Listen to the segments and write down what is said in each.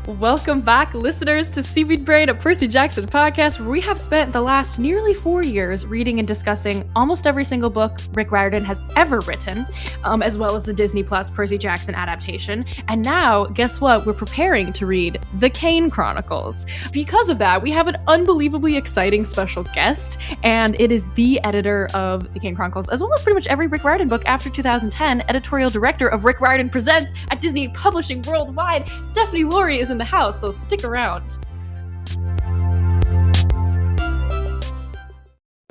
Welcome back, listeners, to Seaweed Brain, a Percy Jackson podcast where we have spent the last nearly 4 years reading and discussing almost every single book Rick Riordan has ever written, as well as the Disney Plus Percy Jackson adaptation. And now, guess what? We're preparing to read the Kane Chronicles. Because of that, we have an unbelievably exciting special guest, and it is the editor of the Kane Chronicles, as well as pretty much every Rick Riordan book after 2010, editorial director of Rick Riordan Presents at Disney Publishing Worldwide. Stephanie Lurie is in the house, so stick around.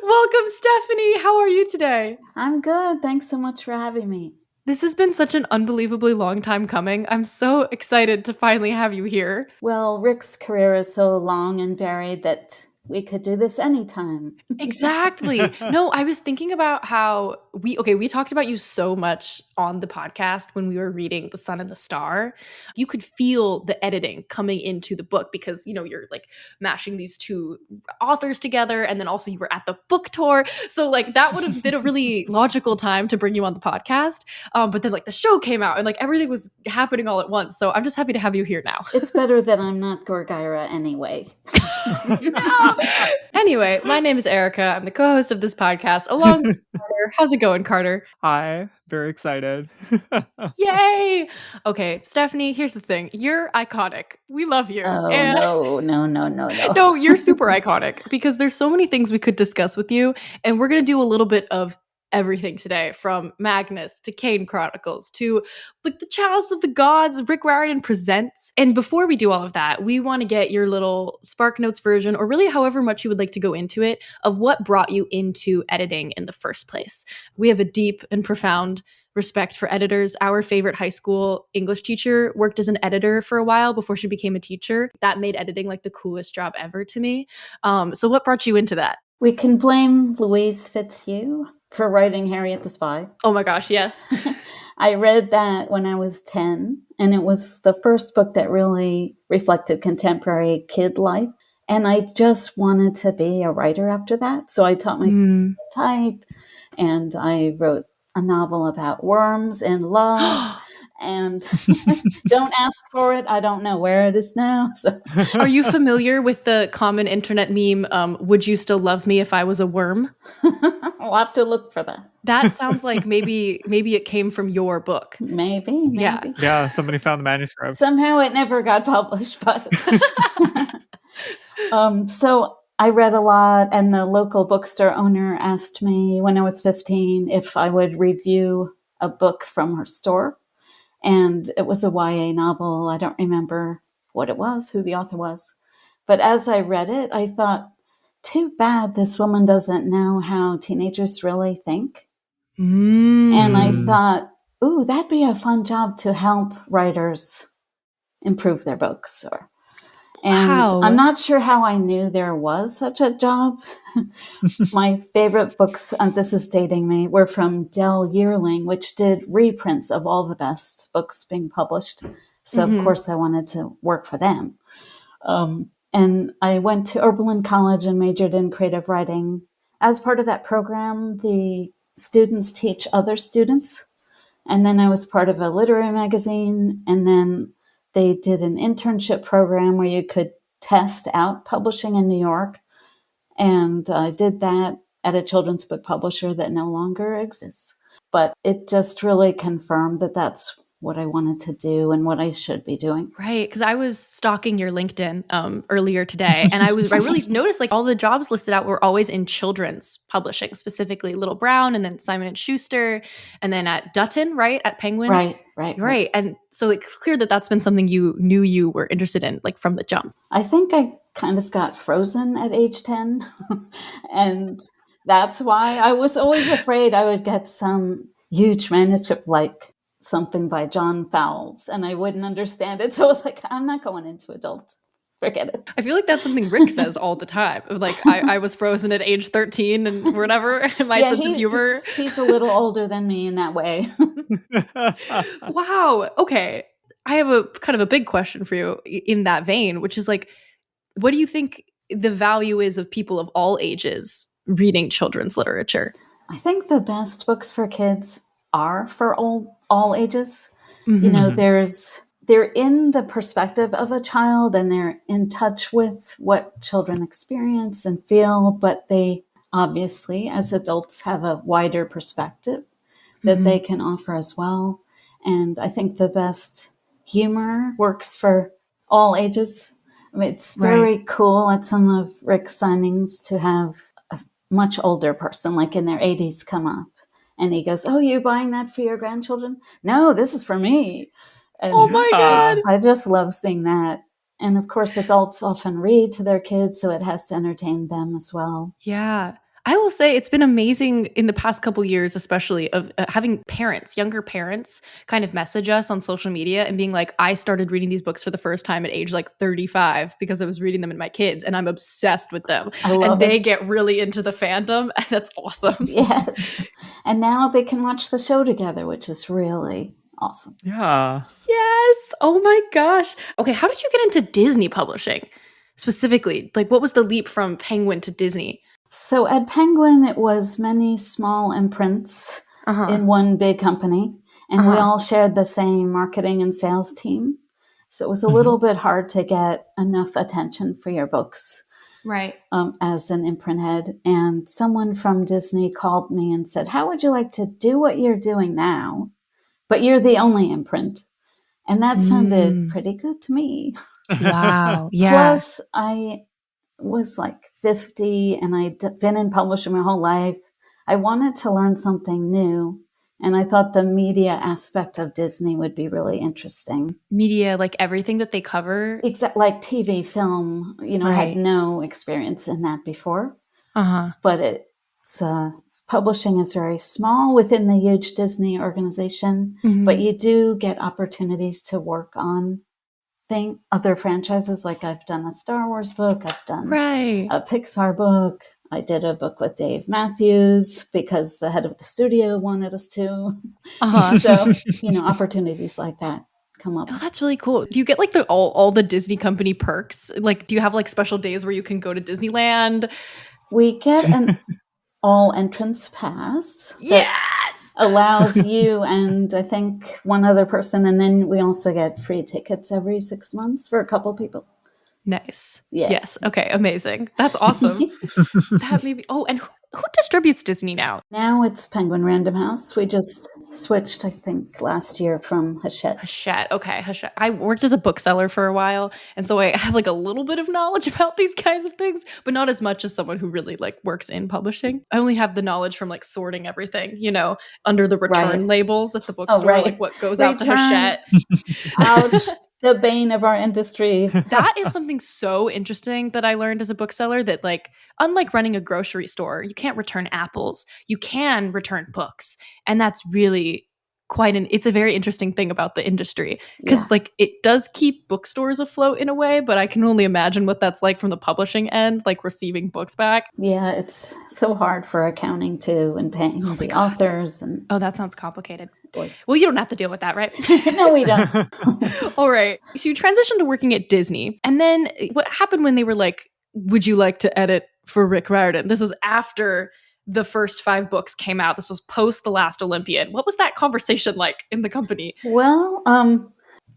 Welcome, Stephanie. How are you today? I'm good. Thanks so much for having me. This has been such an unbelievably long time coming. I'm so excited to finally have you here. Well, Rick's career is so long and varied that we could do this anytime. Exactly. No, I was thinking about how we talked about you so much on the podcast when we were reading The Sun and the Star. You could feel the editing coming into the book because, you're like mashing these two authors together, and then also you were at the book tour. So like that would have been a really logical time to bring you on the podcast. But then like the show came out and like everything was happening all at once. So I'm just happy to have you here now. It's better that I'm not Gorgyra anyway. No. Anyway, my name is Erica. I'm the co-host of this podcast along with Carter. How's it going, Carter? Hi, very excited. Yay! Okay, Stephanie, here's the thing. You're iconic. We love you. Oh, no. No, you're super iconic because there's so many things we could discuss with you, and we're going to do a little bit of everything today, from Magnus to Kane Chronicles to like the Chalice of the Gods, Rick Riordan Presents. And before we do all of that, we want to get your little Spark Notes version, or really however much you would like to go into it, of what brought you into editing in the first place. We have a deep and profound respect for editors. Our favorite high school English teacher worked as an editor for a while before she became a teacher. That made editing like the coolest job ever to me. So what brought you into that? We can blame Louise Fitzhugh for writing Harriet the Spy. Oh my gosh, yes. I read that when I was 10, and it was the first book that really reflected contemporary kid life. And I just wanted to be a writer after that. So I taught myself to type, and I wrote a novel about worms and love. And don't ask for it. I don't know where it is now. So. Are you familiar with the common internet meme, would you still love me if I was a worm? I'll have to look for that. That sounds like maybe it came from your book. Maybe. Yeah, somebody found the manuscript. Somehow it never got published, but so I read a lot, and the local bookstore owner asked me when I was 15 if I would review a book from her store. And it was a YA novel. I don't remember what it was, who the author was. But as I read it, I thought, too bad this woman doesn't know how teenagers really think. And I thought, ooh, that'd be a fun job to help writers improve their books. Wow. I'm not sure how I knew there was such a job. My favorite books, this is dating me, were from Dell Yearling, which did reprints of all the best books being published. So, of course, I wanted to work for them. And I went to Oberlin College and majored in creative writing. As part of that program, the students teach other students. And then I was part of a literary magazine, and then they did an internship program where you could test out publishing in New York. And I did that at a children's book publisher that no longer exists. But it just really confirmed that that's what I wanted to do and what I should be doing. Right, because I was stalking your LinkedIn earlier today, and I really noticed like all the jobs listed out were always in children's publishing, specifically Little Brown, and then Simon and Schuster, and then at Dutton, right, at Penguin. Right. And so it's clear that that's been something you knew you were interested in, like from the jump. I think I kind of got frozen at age 10, and that's why I was always afraid I would get some huge manuscript like something by John Fowles, and I wouldn't understand it. So I was like, I'm not going into adult. Forget it. I feel like that's something Rick says all the time. Like, I was frozen at age 13 and whatever. My sense of humor. He's a little older than me in that way. Wow. Okay. I have a kind of a big question for you in that vein, which is like, what do you think the value is of people of all ages reading children's literature? I think the best books for kids are for all ages. Mm-hmm. You know, there's they're in the perspective of a child and they're in touch with what children experience and feel, but they obviously, as adults, have a wider perspective that they can offer as well. And I think the best humor works for all ages. I mean, it's very cool at some of Rick's signings to have a much older person, like in their 80s, come up. And he goes, "Oh, you buying that for your grandchildren?" "No, this is for me." And Oh my God. I just love seeing that. And of course, adults often read to their kids, so it has to entertain them as well. Yeah. I will say it's been amazing in the past couple years, especially of having parents, younger parents, kind of message us on social media and being like, I started reading these books for the first time at age like 35 because I was reading them in my kids and I'm obsessed with them. And they get really into the fandom and that's awesome. Yes. And now they can watch the show together, which is really awesome. Yeah. Yes. Oh my gosh. Okay. How did you get into Disney publishing specifically? Like, what was the leap from Penguin to Disney? So at Penguin, it was many small imprints in one big company, and we all shared the same marketing and sales team. So it was a little bit hard to get enough attention for your books. Right. As an imprint head. And someone from Disney called me and said, "How would you like to do what you're doing now, but you're the only imprint?" And that sounded pretty good to me. Wow. Yeah. Plus, I was like 50 and I'd been in publishing my whole life. I wanted to learn something new. And I thought the media aspect of Disney would be really interesting. Media, like everything that they cover? Like TV, film, I had no experience in that before. But publishing is very small within the huge Disney organization. But you do get opportunities to work on other franchises. Like I've done a Star Wars book, I've done a Pixar book. I did a book with Dave Matthews because the head of the studio wanted us to. So, opportunities like that come up. Oh, that's really cool. Do you get like all the Disney company perks? Like, do you have like special days where you can go to Disneyland? We get an all entrance pass. Yes! Allows you and I think one other person. And then we also get free tickets every 6 months for a couple people. Nice. Yeah. Yes. Okay. Amazing. That's awesome. That maybe. Oh, and who distributes Disney now? Now it's Penguin Random House. We just switched, I think, last year from Hachette. Hachette. Okay. Hachette. I worked as a bookseller for a while, and so I have like a little bit of knowledge about these kinds of things, but not as much as someone who really like works in publishing. I only have the knowledge from like sorting everything, under the return labels at the bookstore, like what goes out to Hachette. Ouch. The bane of our industry. That is something so interesting that I learned as a bookseller that like, unlike running a grocery store, you can't return apples. You can return books. And that's really it's a very interesting thing about the industry because like it does keep bookstores afloat in a way, but I can only imagine what that's like from the publishing end, like receiving books back. Yeah, it's so hard for accounting too and paying the authors. Oh, that sounds complicated. Boy. Well, you don't have to deal with that, right? No, we don't. All right. So you transitioned to working at Disney. And then what happened when they were like, would you like to edit for Rick Riordan? This was after the first 5 books came out. This was post The Last Olympian. What was that conversation like in the company? Well,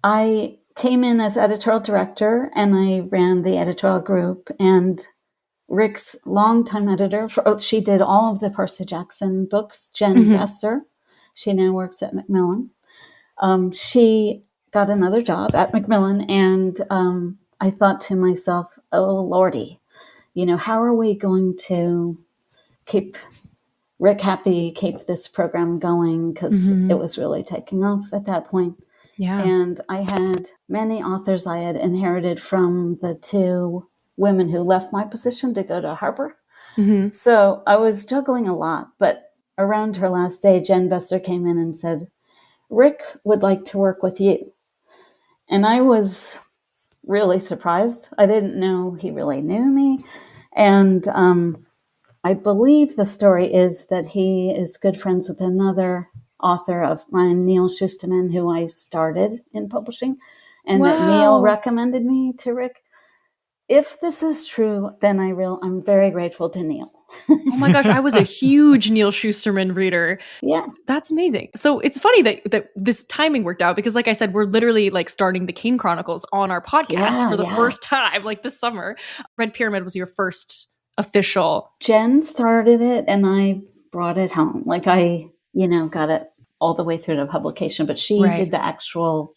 I came in as editorial director and I ran the editorial group, and Rick's longtime editor, she did all of the Percy Jackson books, Jen Besser. She now works at Macmillan. She got another job at Macmillan, and I thought to myself, oh, Lordy, how are we going to keep Rick happy, keep this program going, because it was really taking off at that point. Yeah. And I had many authors I had inherited from the 2 women who left my position to go to Harper. So I was juggling a lot, but around her last day, Jen Besser came in and said, "Rick would like to work with you." And I was really surprised. I didn't know he really knew me. And I believe the story is that he is good friends with another author of mine, Neil Schusterman, who I started in publishing, and that Neil recommended me to Rick. If this is true, then I'm very grateful to Neil. Oh my gosh, I was a huge Neil Shusterman reader. Yeah. That's amazing. So it's funny that this timing worked out because, like I said, we're literally like starting the Kane Chronicles on our podcast for the first time, like this summer. Red Pyramid was your first official. Jen started it and I brought it home. Like I, got it all the way through to publication, but she did the actual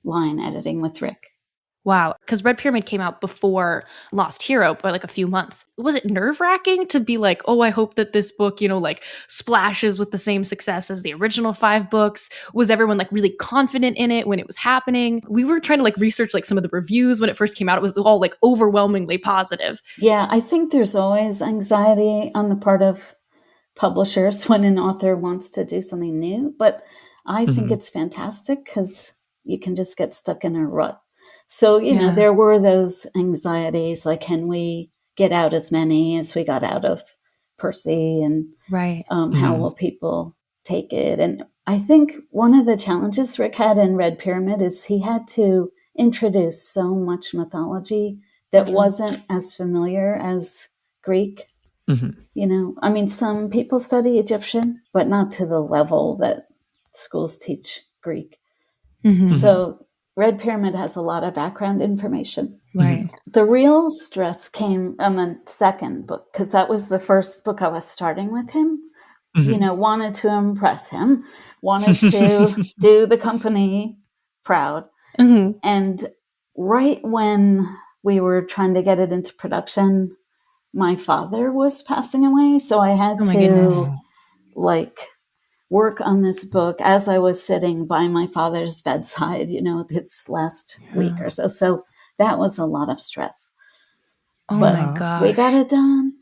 line editing with Rick. Wow. Because Red Pyramid came out before Lost Hero by like a few months. Was it nerve-wracking to be like, oh, I hope that this book, like splashes with the same success as the original 5 books? Was everyone like really confident in it when it was happening? We were trying to like research like some of the reviews when it first came out. It was all like overwhelmingly positive. Yeah, I think there's always anxiety on the part of publishers when an author wants to do something new. But I think it's fantastic because you can just get stuck in a rut. So, there were those anxieties, like, can we get out as many as we got out of Percy? And how will people take it? And I think one of the challenges Rick had in Red Pyramid is he had to introduce so much mythology that wasn't as familiar as Greek. I mean, some people study Egyptian, but not to the level that schools teach Greek. So Red Pyramid has a lot of background information. Right. The real stress came on the second book, because that was the first book I was starting with him. Wanted to impress him, wanted to do the company proud. And right when we were trying to get it into production, my father was passing away. So I had to work on this book as I was sitting by my father's bedside, this last week or so. So that was a lot of stress. But my God. We got it done.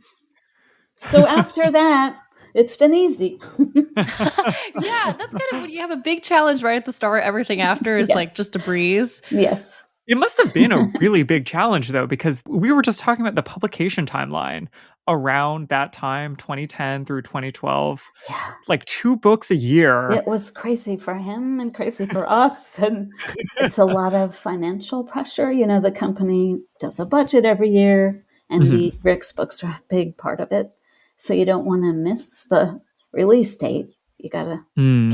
So after that, it's been easy. Yeah, that's kind of when you have a big challenge right at the start. Everything after is like just a breeze. Yes. It must have been a really big challenge, though, because we were just talking about the publication timeline around that time, 2010 through 2012. Yeah. Like 2 books a year. It was crazy for him and crazy for us. And it's a lot of financial pressure. The company does a budget every year, and the Rick's books are a big part of it. So you don't want to miss the release date. You got to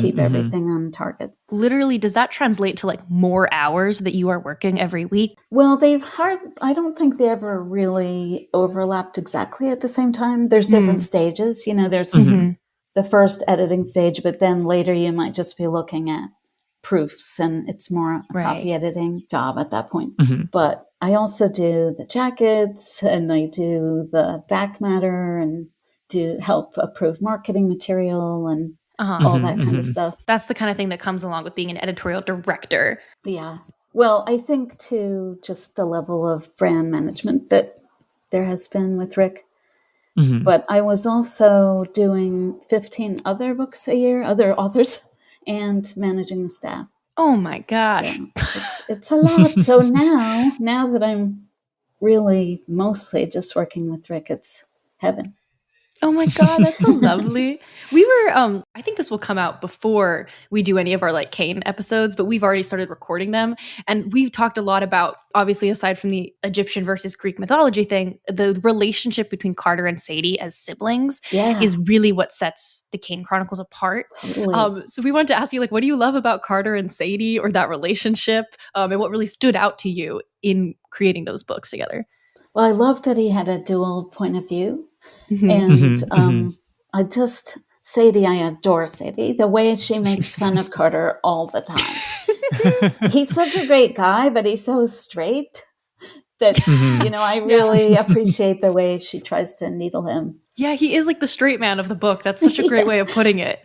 keep everything on target. Literally, does that translate to like more hours that you are working every week? Well, I don't think they ever really overlapped exactly at the same time. There's different stages. There's the first editing stage, but then later you might just be looking at proofs, and it's more a copy editing job at that point. But I also do the jackets, and I do the back matter, and do help approve marketing material and all that kind of stuff. That's the kind of thing that comes along with being an editorial director. Yeah. Well, I think too, just the level of brand management that there has been with Rick. But I was also doing 15 other books a year, other authors, and managing the staff. Oh my gosh. So it's a lot. So now that I'm really mostly just working with Rick, it's heaven. Oh my God, that's so lovely. We were, I think this will come out before we do any of our like Kane episodes, but we've already started recording them. And we've talked a lot about, obviously, aside from the Egyptian versus Greek mythology thing, the relationship between Carter and Sadie as siblings is really what sets the Kane Chronicles apart. Totally. So we wanted to ask you, like, what do you love about Carter and Sadie, or that relationship, and what really stood out to you in creating those books together? Well, I love that he had a dual point of view. And Sadie, I adore Sadie. The way she makes fun of Carter all the time. He's such a great guy, but he's so straight that, I really appreciate the way she tries to needle him. Yeah, he is like the straight man of the book. That's such a great way of putting it.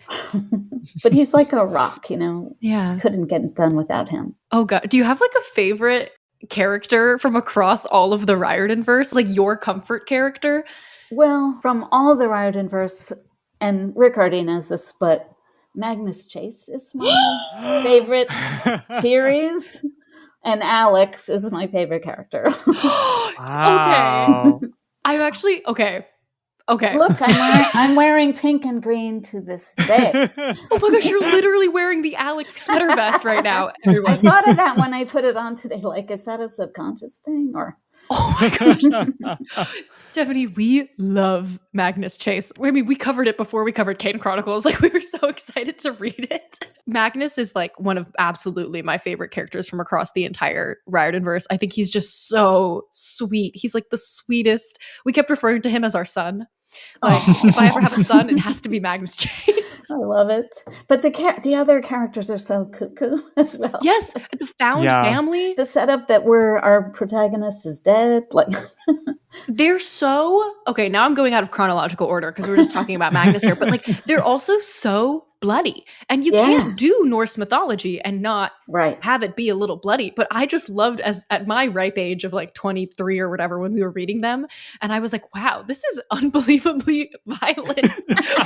But he's like a rock, Yeah. Couldn't get it done without him. Oh, God. Do you have like a favorite character from across all of the Riordanverse? Like your comfort character? Well, from all the Riordanverse, and Rick already knows this, but Magnus Chase is my favorite series, and Alex is my favorite character. Wow. Okay. I'm actually, okay. Look, I'm wearing pink and green to this day. Oh my gosh, you're literally wearing the Alex sweater vest right now, everyone. I thought of that when I put it on today. Like, is that a subconscious thing? Or Oh my gosh. Stephanie, we love Magnus Chase. I mean, we covered it before we covered Kane Chronicles. Like, we were so excited to read it. Magnus is like one of absolutely my favorite characters from across the entire Riordanverse. I think he's just so sweet. He's like the sweetest. We kept referring to him as our son. Like, if I ever have a son, it has to be Magnus Chase. I love it. But the other characters are so cuckoo as well. Yes, the found family. The setup that our protagonist is dead. Like they're so okay. Now I'm going out of chronological order because we're just talking about Magnus here, but like they're also so bloody, and you can't do Norse mythology and not have it be a little bloody. But I just loved at my ripe age of like 23 or whatever when we were reading them, and I was like, wow, this is unbelievably violent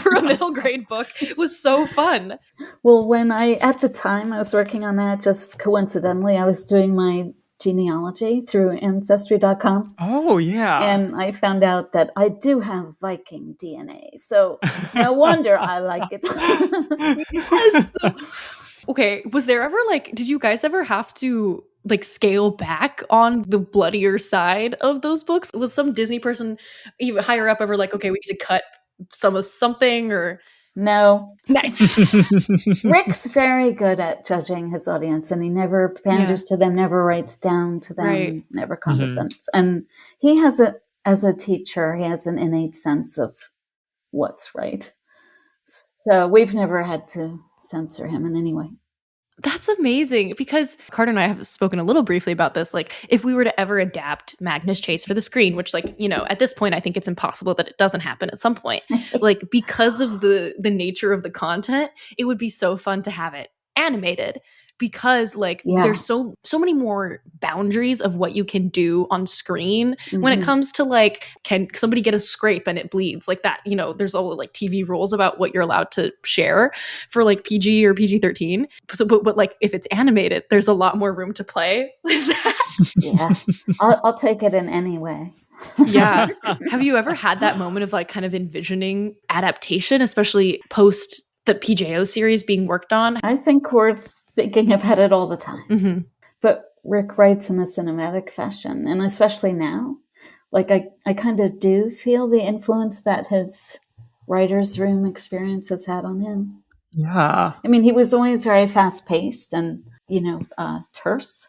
for a middle grade book. It was so fun. Well, at the time I was working on that, just coincidentally, I was doing my genealogy through Ancestry.com. Oh, yeah. And I found out that I do have Viking DNA. So no wonder I like it. Yes. Okay. Was there ever did you guys ever have to scale back on the bloodier side of those books? Was some Disney person even higher up ever okay, we need to cut some of something or... No. Nice. Rick's very good at judging his audience, and he never panders to them, never writes down to them, never condescends. And he has as a teacher, he has an innate sense of what's right. So we've never had to censor him in any way. That's amazing, because Carter and I have spoken a little briefly about this. If we were to ever adapt Magnus Chase for the screen, which at this point, I think it's impossible that it doesn't happen at some point, because of the nature of the content, it would be so fun to have it animated, because there's so many more boundaries of what you can do on screen when it comes to can somebody get a scrape and it bleeds like that, there's all TV rules about what you're allowed to share for PG or PG-13. So but if it's animated, there's a lot more room to play with that. Yeah. I'll take it in any way. Yeah. Have you ever had that moment of kind of envisioning adaptation, especially post the PJO series being worked on? I think we're thinking about it all the time. Mm-hmm. But Rick writes in a cinematic fashion, and especially now, I kind of do feel the influence that his writer's room experience has had on him. Yeah. I mean, he was always very fast-paced and, terse.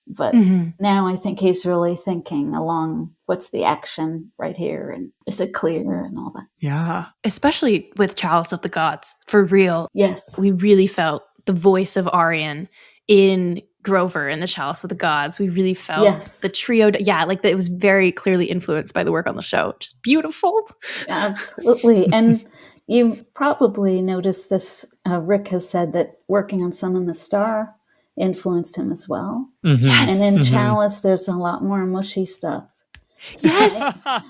But now I think he's really thinking along, what's the action right here? And is it clear and all that? Yeah. Especially with Chalice of the Gods, for real. Yes. We really felt the voice of Aryan in Grover in the Chalice of the Gods. We really felt the trio. It was very clearly influenced by the work on the show. Just beautiful. Absolutely. And you probably noticed this. Rick has said that working on Sun and the Star influenced him as well. Mm-hmm. Yes. And in Chalice, there's a lot more mushy stuff. Yes.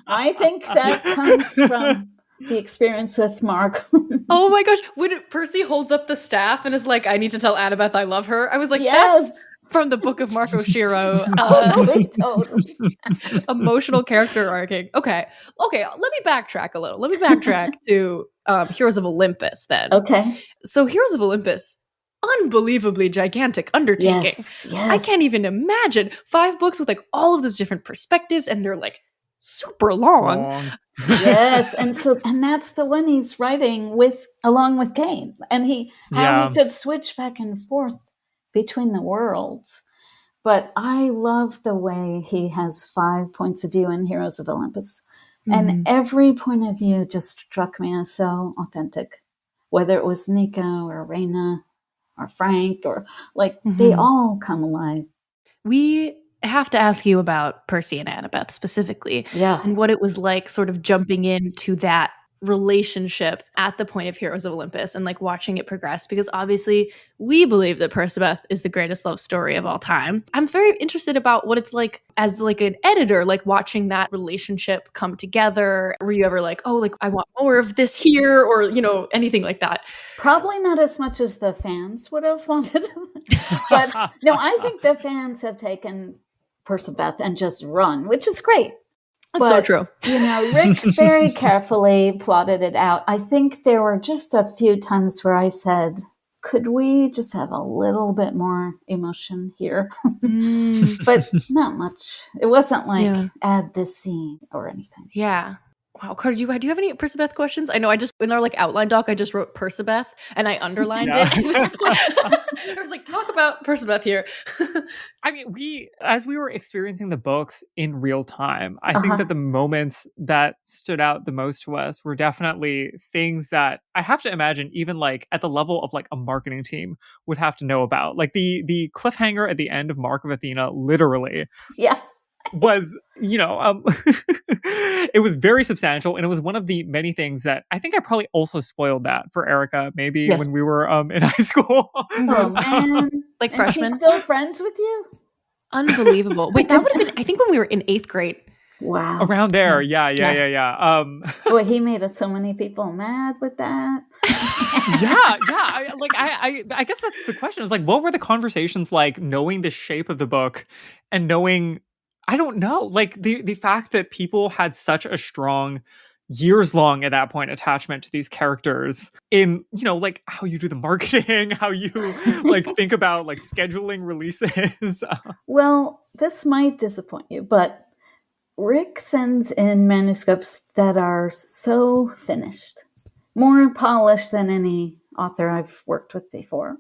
I think that comes from the experience with Mark. Oh my gosh. When Percy holds up the staff and is like, I need to tell Annabeth I love her, I was like, that's from the book of Marco Shiro. Totally. Emotional character arcing. Okay. Let me backtrack a little. Let me backtrack to Heroes of Olympus then. Okay. So Heroes of Olympus, unbelievably gigantic undertaking. Yes. I can't even imagine 5 books with all of those different perspectives, and they're super long. Yes, and that's the one he's writing along with Kane, and how he could switch back and forth between the worlds. But I love the way he has 5 points of view in Heroes of Olympus, and every point of view just struck me as so authentic, whether it was Nico or Reyna or Frank, or they all come alive. We have to ask you about Percy and Annabeth specifically, and what it was like sort of jumping into that relationship at the point of Heroes of Olympus and watching it progress, because obviously we believe that Percabeth is the greatest love story of all time. I'm very interested about what it's like as an editor, watching that relationship come together. Were you ever I want more of this here, or anything like that? Probably not as much as the fans would have wanted. But no, I think the fans have taken Percabeth and just run, which is great. That's so true. Rick very carefully plotted it out. I think there were just a few times where I said, could we just have a little bit more emotion here? But not much. It wasn't like add this scene or anything. Yeah. Wow, Carter, do you have any Persebeth questions? I know I just, in our like outline doc, I just wrote Persebeth and I underlined it. I was like, talk about Persebeth here. I mean, as we were experiencing the books in real time, I think that the moments that stood out the most to us were definitely things that I have to imagine even like at the level of like a marketing team would have to know about. Like the cliffhanger at the end of Mark of Athena, literally. Yeah. Was, it was very substantial, and it was one of the many things that I think I probably also spoiled that for Erica, maybe when we were in high school. Oh man, like and freshmen. She's still friends with you? Unbelievable. Wait, that would have been, I think, when we were in 8th grade. Wow. Around there, yeah. Boy, he made so many people mad with that. I guess that's the question. Is like, what were the conversations like, knowing the shape of the book and knowing, I don't know, like the fact that people had such a strong, years long at that point, attachment to these characters in, like how you do the marketing, how you like think about like scheduling releases. Well, this might disappoint you, but Rick sends in manuscripts that are so finished, more polished than any author I've worked with before.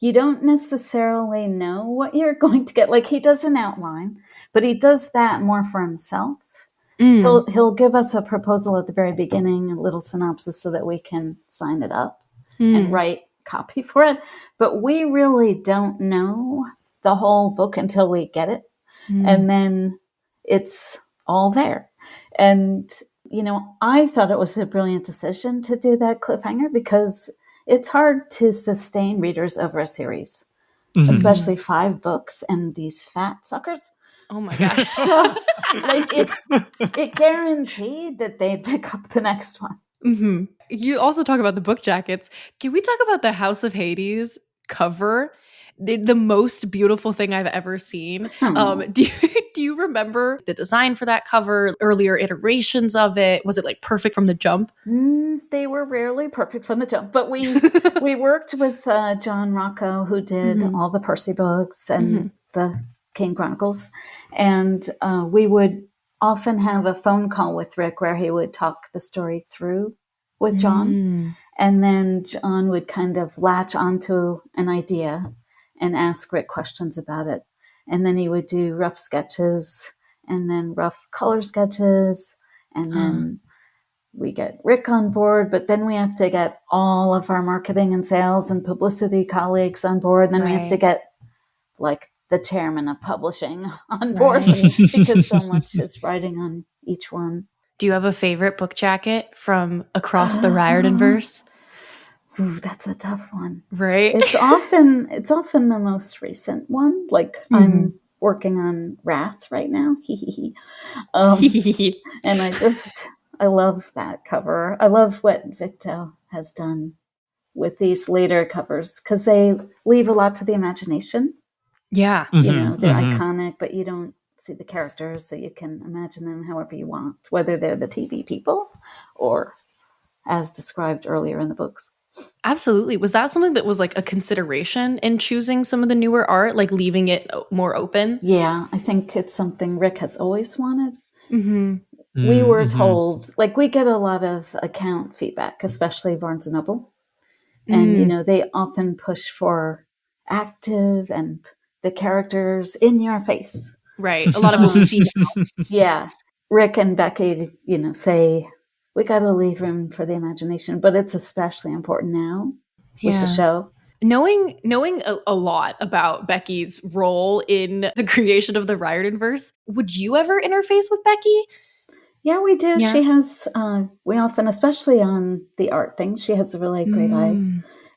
You don't necessarily know what you're going to get. Like, he does an outline, but he does that more for himself. He'll give us a proposal at the very beginning, a little synopsis so that we can sign it up and write copy for it. But we really don't know the whole book until we get it. And then it's all there. And, I thought it was a brilliant decision to do that cliffhanger because it's hard to sustain readers over a series, especially 5 books and these fat suckers. Oh my gosh. So, like, it guaranteed that they'd pick up the next one. Mm-hmm. You also talk about the book jackets. Can we talk about the House of Hades cover? The most beautiful thing I've ever seen. Do you remember the design for that cover, earlier iterations of it? Was it like perfect from the jump? They were rarely perfect from the jump, but we worked with John Rocco, who did all the Percy books and the Kane Chronicles, and we would often have a phone call with Rick where he would talk the story through with John, and then John would kind of latch onto an idea and ask Rick questions about it. And then he would do rough sketches and then rough color sketches. And then we get Rick on board, but then we have to get all of our marketing and sales and publicity colleagues on board. And then we have to get like the chairman of publishing on board because so much is writing on each one. Do you have a favorite book jacket from across the Riordanverse? Ooh, that's a tough one. Right? It's often the most recent one. Like I'm working on Wrath right now. And I love that cover. I love what Victo has done with these later covers because they leave a lot to the imagination. Yeah. They're iconic, but you don't see the characters, so you can imagine them however you want, whether they're the TV people or as described earlier in the books. Absolutely. Was that something that was like a consideration in choosing some of the newer art, like leaving it more open? Yeah, I think it's something Rick has always wanted. We were told, like, we get a lot of account feedback, especially Barnes & Noble. And, they often push for active and the characters in your face. Right. A lot of what we see now. Yeah. Rick and Becky, say, we got to leave room for the imagination, but it's especially important now with the show. Knowing a lot about Becky's role in the creation of the Riordanverse, would you ever interface with Becky? Yeah, we do. Yeah. She has, we often, especially on the art things, she has a really great eye.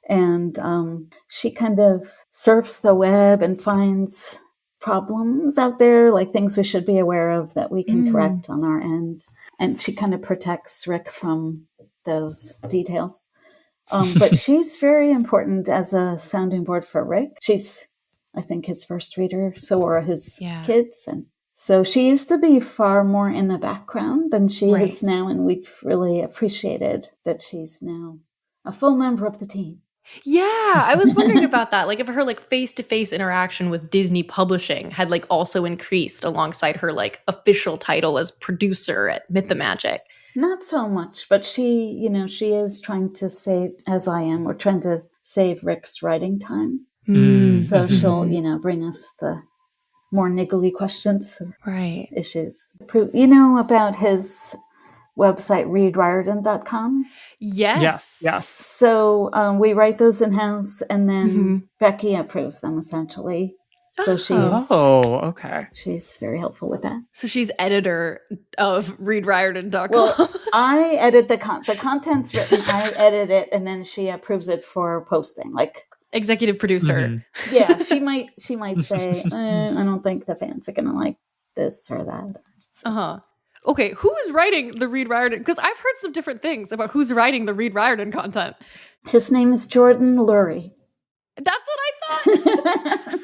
And she kind of surfs the web and finds problems out there, like things we should be aware of that we can correct on our end. And she kind of protects Rick from those details. But she's very important as a sounding board for Rick. She's, I think, his first reader. So are his kids. And so she used to be far more in the background than she is now. And we've really appreciated that she's now a full member of the team. Yeah, I was wondering about that. Like if her like face-to-face interaction with Disney Publishing had like also increased alongside her like official title as producer at Mythomagic. Not so much, but she is trying to save, as I am, we're trying to save Rick's writing time. So she'll, bring us the more niggly questions or Right. issues. You know about his website, readriordan.com? Yes. Yes. So we write those in-house, and then Becky approves them, essentially. So okay. She's very helpful with that. So she's editor of readriordan.com. Well, I edit the content's written, I edit it, and then she approves it for posting. Like executive producer. Yeah, she might say, I don't think the fans are gonna like this or that. So. Okay, who is writing the Reed Riordan? Because I've heard some different things about who's writing the Reed Riordan content. His name is Jordan Lurie. That's what I thought.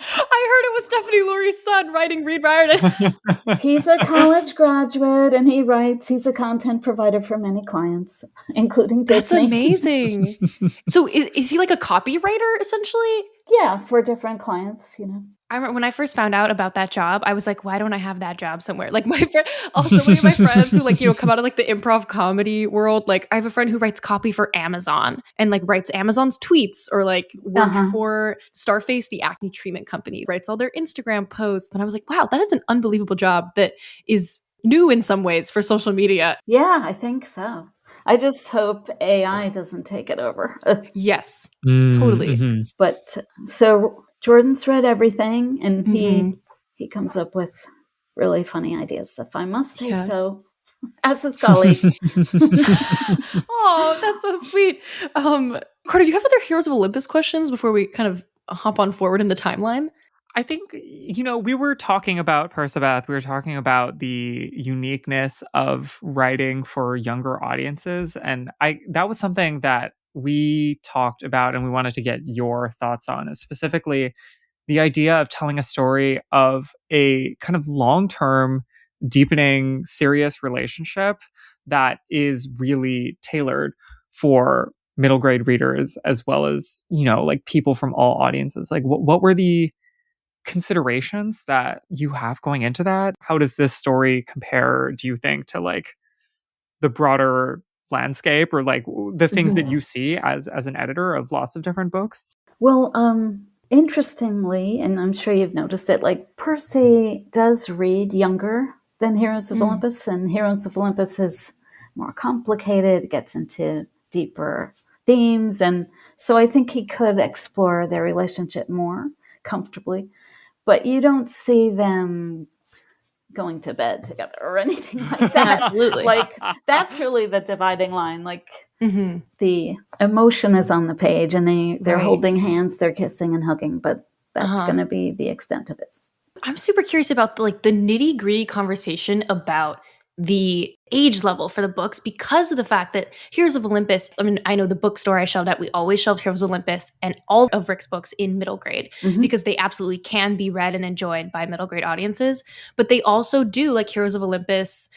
I heard it was Stephanie Lurie's son writing Reed Riordan. He's a college graduate, and he writes. He's a content provider for many clients, including Disney. That's amazing. So is he like a copywriter, essentially? Yeah, for different clients, I remember when I first found out about that job, I was like, why don't I have that job somewhere? Like my friend, also many of my friends who like, come out of like the improv comedy world. Like I have a friend who writes copy for Amazon and like writes Amazon's tweets or like works for Starface, the acne treatment company, writes all their Instagram posts. And I was like, wow, that is an unbelievable job that is new in some ways for social media. Yeah, I think so. I just hope AI doesn't take it over. Yes, totally. Mm-hmm. But so Jordan's read everything, and he comes up with really funny ideas, if I must say so, as his colleague. Oh, that's so sweet. Carter, do you have other Heroes of Olympus questions before we kind of hop on forward in the timeline? I think, we were talking about Persebeth. We were talking about the uniqueness of writing for younger audiences. And that was something that we talked about and we wanted to get your thoughts on, is specifically the idea of telling a story of a kind of long-term, deepening, serious relationship that is really tailored for middle grade readers, as well as, like people from all audiences. Like what were the considerations that you have going into that? How does this story compare, do you think, to like the broader landscape or like the things that you see as an editor of lots of different books? Well, interestingly, and I'm sure you've noticed it, like Percy does read younger than Heroes of Olympus, and Heroes of Olympus is more complicated, gets into deeper themes, and so I think he could explore their relationship more comfortably. But you don't see them going to bed together or anything like that. Absolutely. Like that's really the dividing line. Like the emotion is on the page, and they're holding hands, they're kissing and hugging, but that's going to be the extent of it. I'm super curious about the nitty-gritty conversation about the age level for the books, because of the fact that Heroes of Olympus, I mean, I know the bookstore I shelved at, we always shelved Heroes of Olympus and all of Rick's books in middle grade, because they absolutely can be read and enjoyed by middle grade audiences. But they also do, like Heroes of Olympus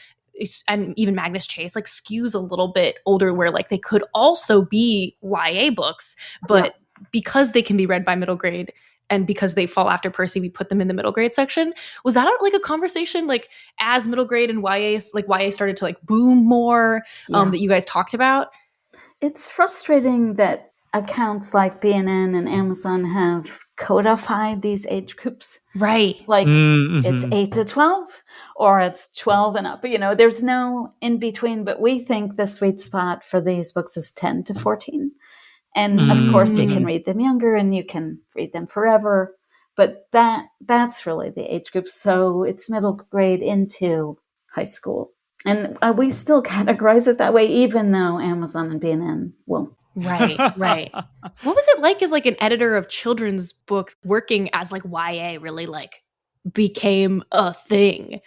and even Magnus Chase, like skews a little bit older, where like they could also be YA books, but because they can be read by middle grade, and because they fall after Percy, we put them in the middle grade section. Was that like a conversation, like as middle grade and YA started to like boom more, that you guys talked about? It's frustrating that accounts like BNN and Amazon have codified these age groups. Right. Like it's 8 to 12 or it's 12 and up. There's no in between, but we think the sweet spot for these books is 10 to 14. And of course, you can read them younger and you can read them forever. But that's really the age group. So it's middle grade into high school. And we still categorize it that way, even though Amazon and BNN won't. Right. What was it like as like an editor of children's books, working as like YA really like became a thing?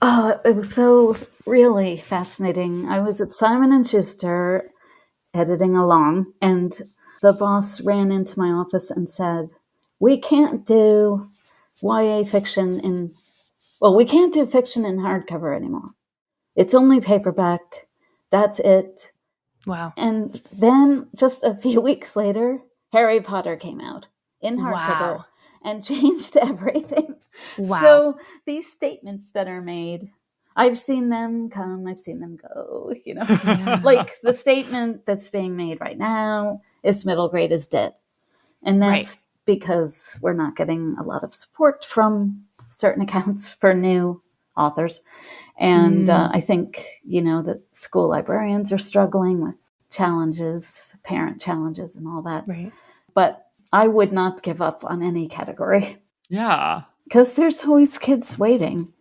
Oh, it was so really fascinating. I was at Simon & Schuster editing along, and the boss ran into my office and said, we can't do fiction in hardcover anymore. It's only paperback. That's it. Wow. And then just a few weeks later, Harry Potter came out in hardcover Wow. and changed everything. Wow. So these statements that are made, I've seen them come, I've seen them go, Yeah. Like the statement that's being made right now is middle grade is dead. And that's because we're not getting a lot of support from certain accounts for new authors. And I think, that school librarians are struggling with challenges, parent challenges and all that. Right. But I would not give up on any category. Yeah. Because there's always kids waiting.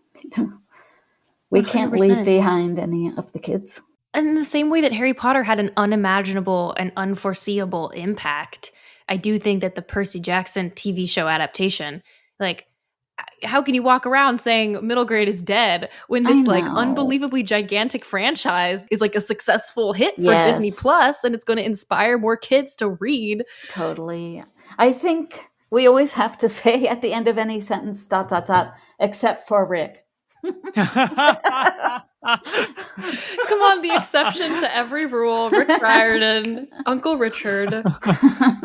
We can't leave 100%. behind any of the kids. And in the same way that Harry Potter had an unimaginable and unforeseeable impact, I do think that the Percy Jackson TV show adaptation, like, how can you walk around saying middle grade is dead when this like unbelievably gigantic franchise is like a successful hit for Disney Plus, and it's going to inspire more kids to read? Totally. I think we always have to say at the end of any sentence, ... except for Rick. Come on, the exception to every rule. Rick Riordan, Uncle Richard.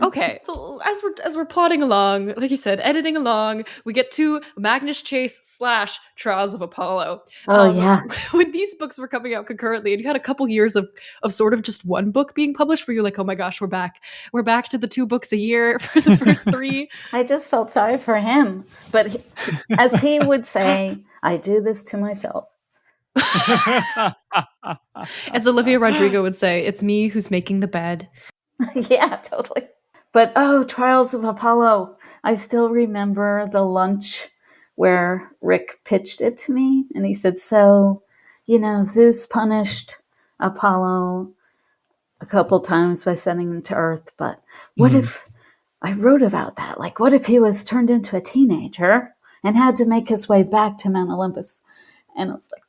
Okay, so as we're plodding along, like you said, editing along, we get to Magnus Chase / Trials of Apollo. Yeah. When these books were coming out concurrently, and you had a couple years of sort of just one book being published, where you're like, oh my gosh, we're back to the 2 books a year for the first 3. I just felt sorry for him, but as he would say, I do this to myself. As Olivia Rodrigo would say, it's me who's making the bed. Yeah, totally. But Trials of Apollo. I still remember the lunch where Rick pitched it to me, and he said, so, Zeus punished Apollo a couple times by sending him to Earth, but what if I wrote about that? Like, what if he was turned into a teenager and had to make his way back to Mount Olympus? And I was like,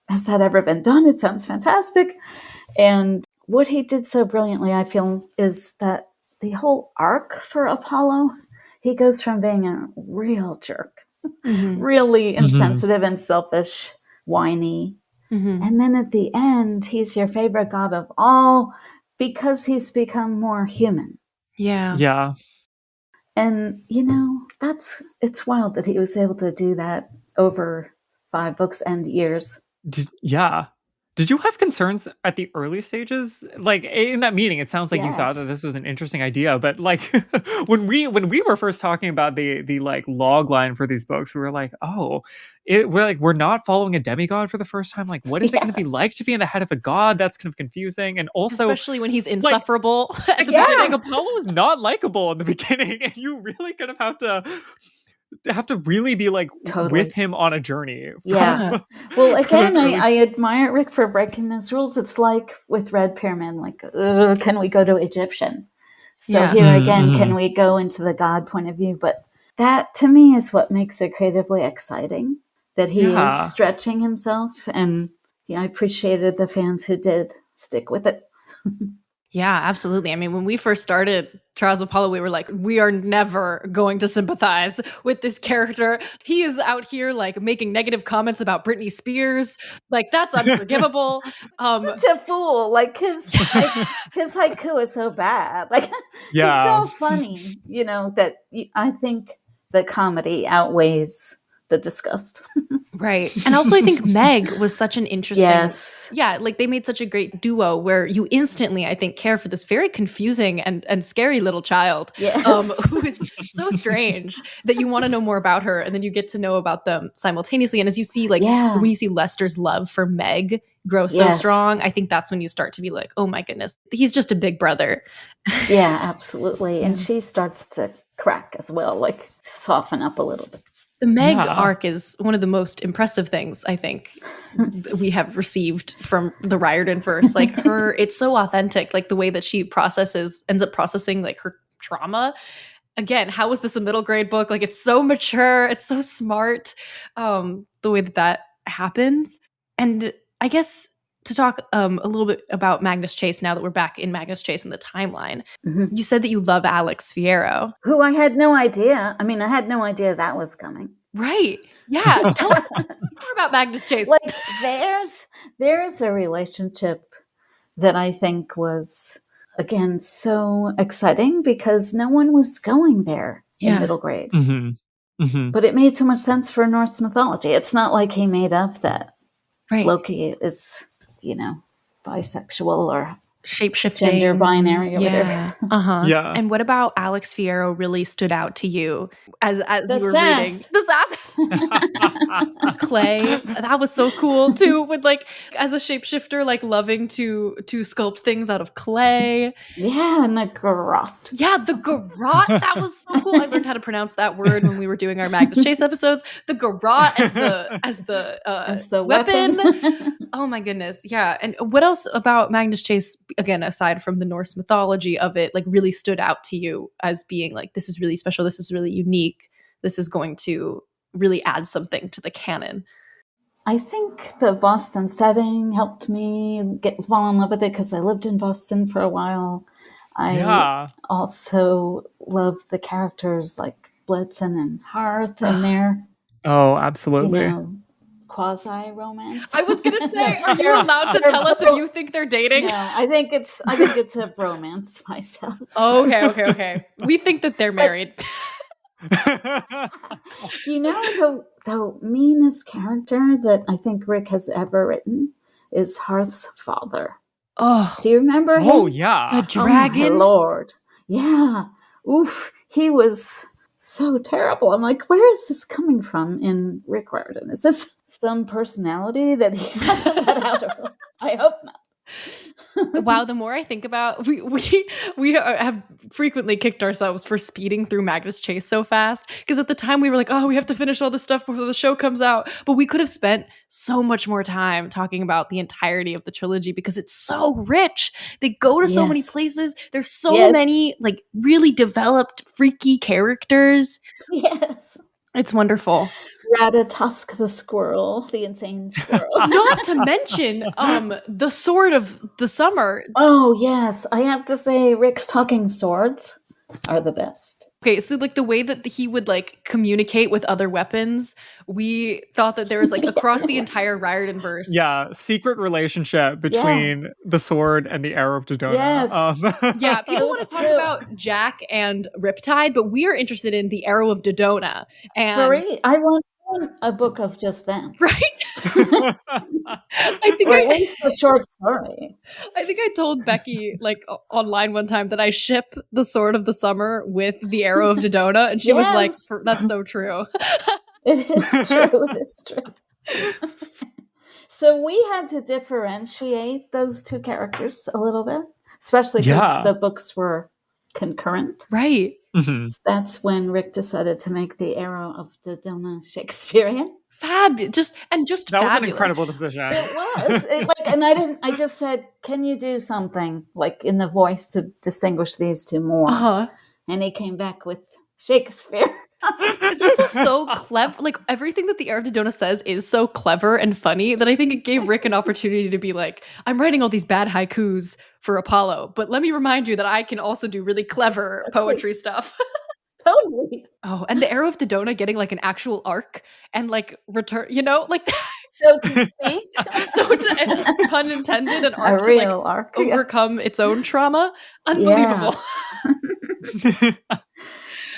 has that ever been done? It sounds fantastic. And what he did so brilliantly, I feel, is that the whole arc for Apollo, he goes from being a real jerk, really insensitive and selfish, whiny. And then at the end, he's your favorite god of all because he's become more human. Yeah. Yeah. And, it's wild that he was able to do that over 5 books and years. Did you have concerns at the early stages? Like in that meeting, it sounds like you thought that this was an interesting idea, but like when we were first talking about the like log line for these books, we were like, we're not following a demigod for the first time. Like, what is it going to be like to be in the head of a god? That's kind of confusing, and also especially when he's insufferable. At the beginning, Apollo is not likable in the beginning, and you really kind of have to really be like with him on a journey. Yeah. Well, again, I admire Rick for breaking those rules. It's like with Red Pyramid, like, can we go to Egyptian? So here again, can we go into the God point of view? But that to me is what makes it creatively exciting, that he is stretching himself. And I appreciated the fans who did stick with it. Yeah, absolutely. I mean, when we first started Trials of Apollo, we were like, we are never going to sympathize with this character. He is out here like making negative comments about Britney Spears. Like, that's unforgivable. Such a fool. Like his haiku is so bad. Like he's so funny, that I think the comedy outweighs the disgust. Right. And also I think Meg was such an interesting, like they made such a great duo where you instantly, I think, care for this very confusing and scary little child who is so strange that you want to know more about her, and then you get to know about them simultaneously. And as you see, like when you see Lester's love for Meg grow so strong, I think that's when you start to be like, oh my goodness, he's just a big brother. Yeah, absolutely. And she starts to crack as well, like soften up a little bit. The Meg arc is one of the most impressive things I think we have received from the Riordanverse. Like it's so authentic, like the way that she ends up processing like her trauma. Again, how was this a middle grade book? Like it's so mature, it's so smart, the way that happens. And I guess to talk a little bit about Magnus Chase, now that we're back in Magnus Chase in the timeline, you said that you love Alex Fierro. Who I had no idea. I mean, I had no idea that was coming. Right. Yeah. Tell us more about Magnus Chase. Like there's a relationship that I think was, again, so exciting because no one was going there in middle grade. But it made so much sense for Norse mythology. It's not like he made up that Loki is, bisexual or shape-shifting, gender binary or whatever. Yeah. And what about Alex Fierro really stood out to you as the you were sass. reading? The sass. Clay. That was so cool too. With as a shapeshifter, loving to sculpt things out of clay. Yeah, and the garrote. Yeah, the garrote. That was so cool. I learned how to pronounce that word when we were doing our Magnus Chase episodes. The garrote as the weapon. Oh my goodness. Yeah. And what else about Magnus Chase, again, aside from the Norse mythology of it, really stood out to you as being this is really special, this is really unique, this is going to really add something to the canon? I think the Boston setting helped me fall in love with it because I lived in Boston for a while. I also love the characters like Blitzen and Hearth and their absolutely. Quasi-romance. I was gonna say, are you allowed to tell us if you think they're dating? No, I think it's a romance myself. Okay. We think that they're married. The meanest character that I think Rick has ever written is Hearth's father. Oh, do you remember him? Oh yeah, the dragon. Oh, my Lord, yeah. Oof, he was so terrible. I'm like, where is this coming from in Rick Riordan? Is this some personality that he hasn't let out of? I hope not. Wow, the more I think about, we have frequently kicked ourselves for speeding through Magnus Chase so fast, because at the time we were like, oh, we have to finish all this stuff before the show comes out, but we could have spent so much more time talking about the entirety of the trilogy because it's so rich. They go to so many places. There's so many really developed freaky characters. Yes, it's wonderful. Ratatusk the squirrel, the insane squirrel. Not to mention the sword of the summer. Oh, yes. I have to say Rick's talking swords are the best. Okay, so the way that he would communicate with other weapons, we thought that there was across the entire Riordanverse. Yeah, secret relationship between the sword and the arrow of Dodona. Yes. Yeah, people want to talk about Jack and Riptide, but we are interested in the arrow of Dodona. And Great. I want a book of just them. Right? I think or at least the short story. I think I told Becky online one time that I ship the sword of the summer with the arrow of Dodona, and she was like, that's so true. It is true. It is true. So we had to differentiate those two characters a little bit, especially because the books were concurrent. Right. Mm-hmm. That's when Rick decided to make the arrow of Dodona Shakespearean. Just that fabulous. Was an incredible decision. It was. And I just said, can you do something in the voice to distinguish these two more? And he came back with Shakespeare. It's also so clever. Everything that the Arrow of Dodona says is so clever and funny that I think it gave Rick an opportunity to be like, I'm writing all these bad haikus for Apollo, but let me remind you that I can also do really clever poetry stuff. Totally. Oh, and the Arrow of Dodona getting an actual arc and return, so to speak. And pun intended, an arc a real arc, overcome its own trauma. Unbelievable. Yeah.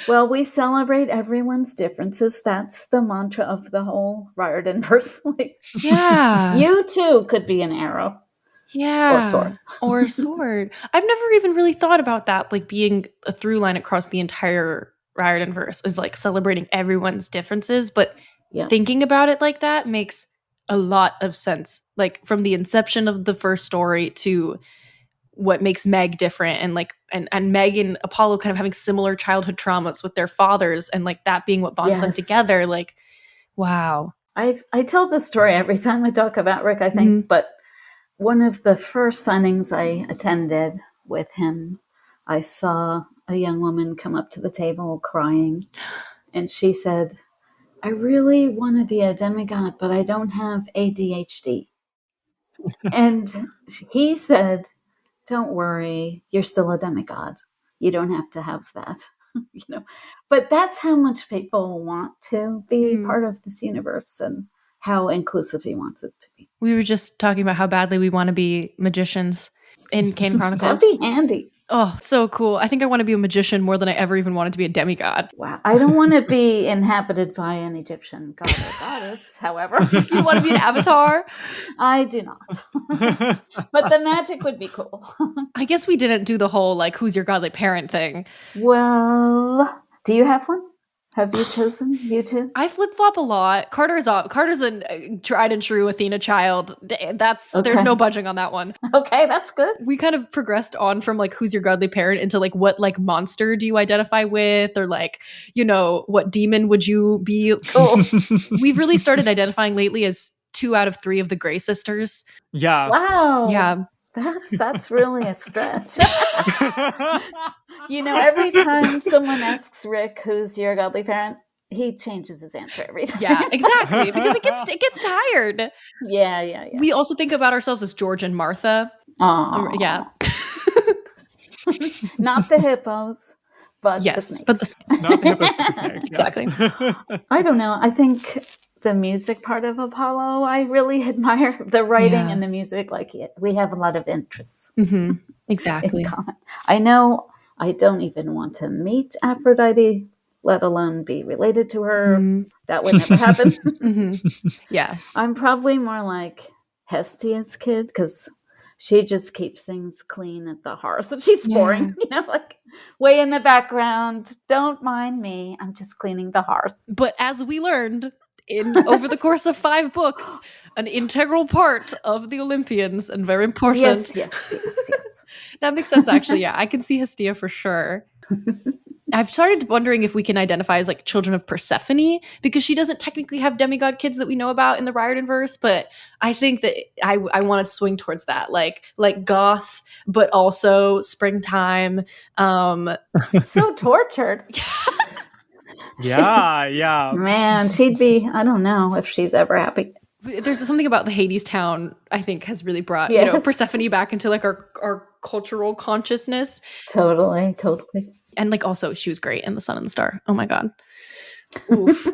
Well, we celebrate everyone's differences. That's the mantra of the whole Riordanverse. Yeah. You too could be an arrow. Yeah. Or sword. Or sword. I've never even really thought about that, being a through line across the entire Riordanverse is celebrating everyone's differences. But thinking about it like that makes a lot of sense. From the inception of the first story to what makes Meg different, and Meg and Apollo kind of having similar childhood traumas with their fathers, and that being what bonds them together. Wow. I tell this story every time I talk about Rick, I think, but one of the first signings I attended with him, I saw a young woman come up to the table crying, and she said, I really want to be a demigod, but I don't have ADHD. And he said, don't worry, you're still a demigod. You don't have to have that. But that's how much people want to be part of this universe and how inclusive he wants it to be. We were just talking about how badly we want to be magicians. in Kane Chronicles. That'd be handy. Oh, so cool. I think I want to be a magician more than I ever even wanted to be a demigod. Wow. I don't want to be inhabited by an Egyptian god or goddess, however. You want to be an avatar? I do not. But the magic would be cool. I guess we didn't do the whole, like, who's your godly parent thing. Well, do you have one? Have you chosen? You too? I flip-flop a lot. Carter's a tried and true Athena child. There's no budging on that one. Okay, that's good. We kind of progressed on from, like, who's your godly parent into, like, what, like, monster do you identify with? Or, like, you know, what demon would you be? Oh, we've really started identifying lately as 2 out of 3 of the Grey sisters. Yeah. Wow. Yeah. That's really a stretch. You know, every time someone asks Rick, who's your godly parent, he changes his answer every time. Yeah, exactly. Because it gets tired. Yeah. We also think about ourselves as George and Martha. Aww. Yeah. Not the hippos, but yes, the snakes. but the Not the hippos, but the snakes. Exactly. I don't know. I think the music part of Apollo, I really admire the writing and the music. Like, we have a lot of interests. Mm-hmm. Exactly. In common. I know I don't even want to meet Aphrodite, let alone be related to her. Mm-hmm. That would never happen. Mm-hmm. Yeah. I'm probably more like Hestia's kid because she just keeps things clean at the hearth. She's boring, you know, like way in the background. Don't mind me. I'm just cleaning the hearth. But as we learned over the course of 5 books, an integral part of the Olympians and very important. Yes. That makes sense, actually. Yeah, I can see Hestia for sure. I've started wondering if we can identify as like children of Persephone, because she doesn't technically have demigod kids that we know about in the Riordanverse, but I think that I want to swing towards that, like goth, but also springtime. So tortured. Yeah. Man, she'd be, I don't know if she's ever happy. There's something about the Hades town, I think, has really brought Persephone back into like our cultural consciousness. Totally. And like also she was great in The Sun and the Star. Oh my God. Oof.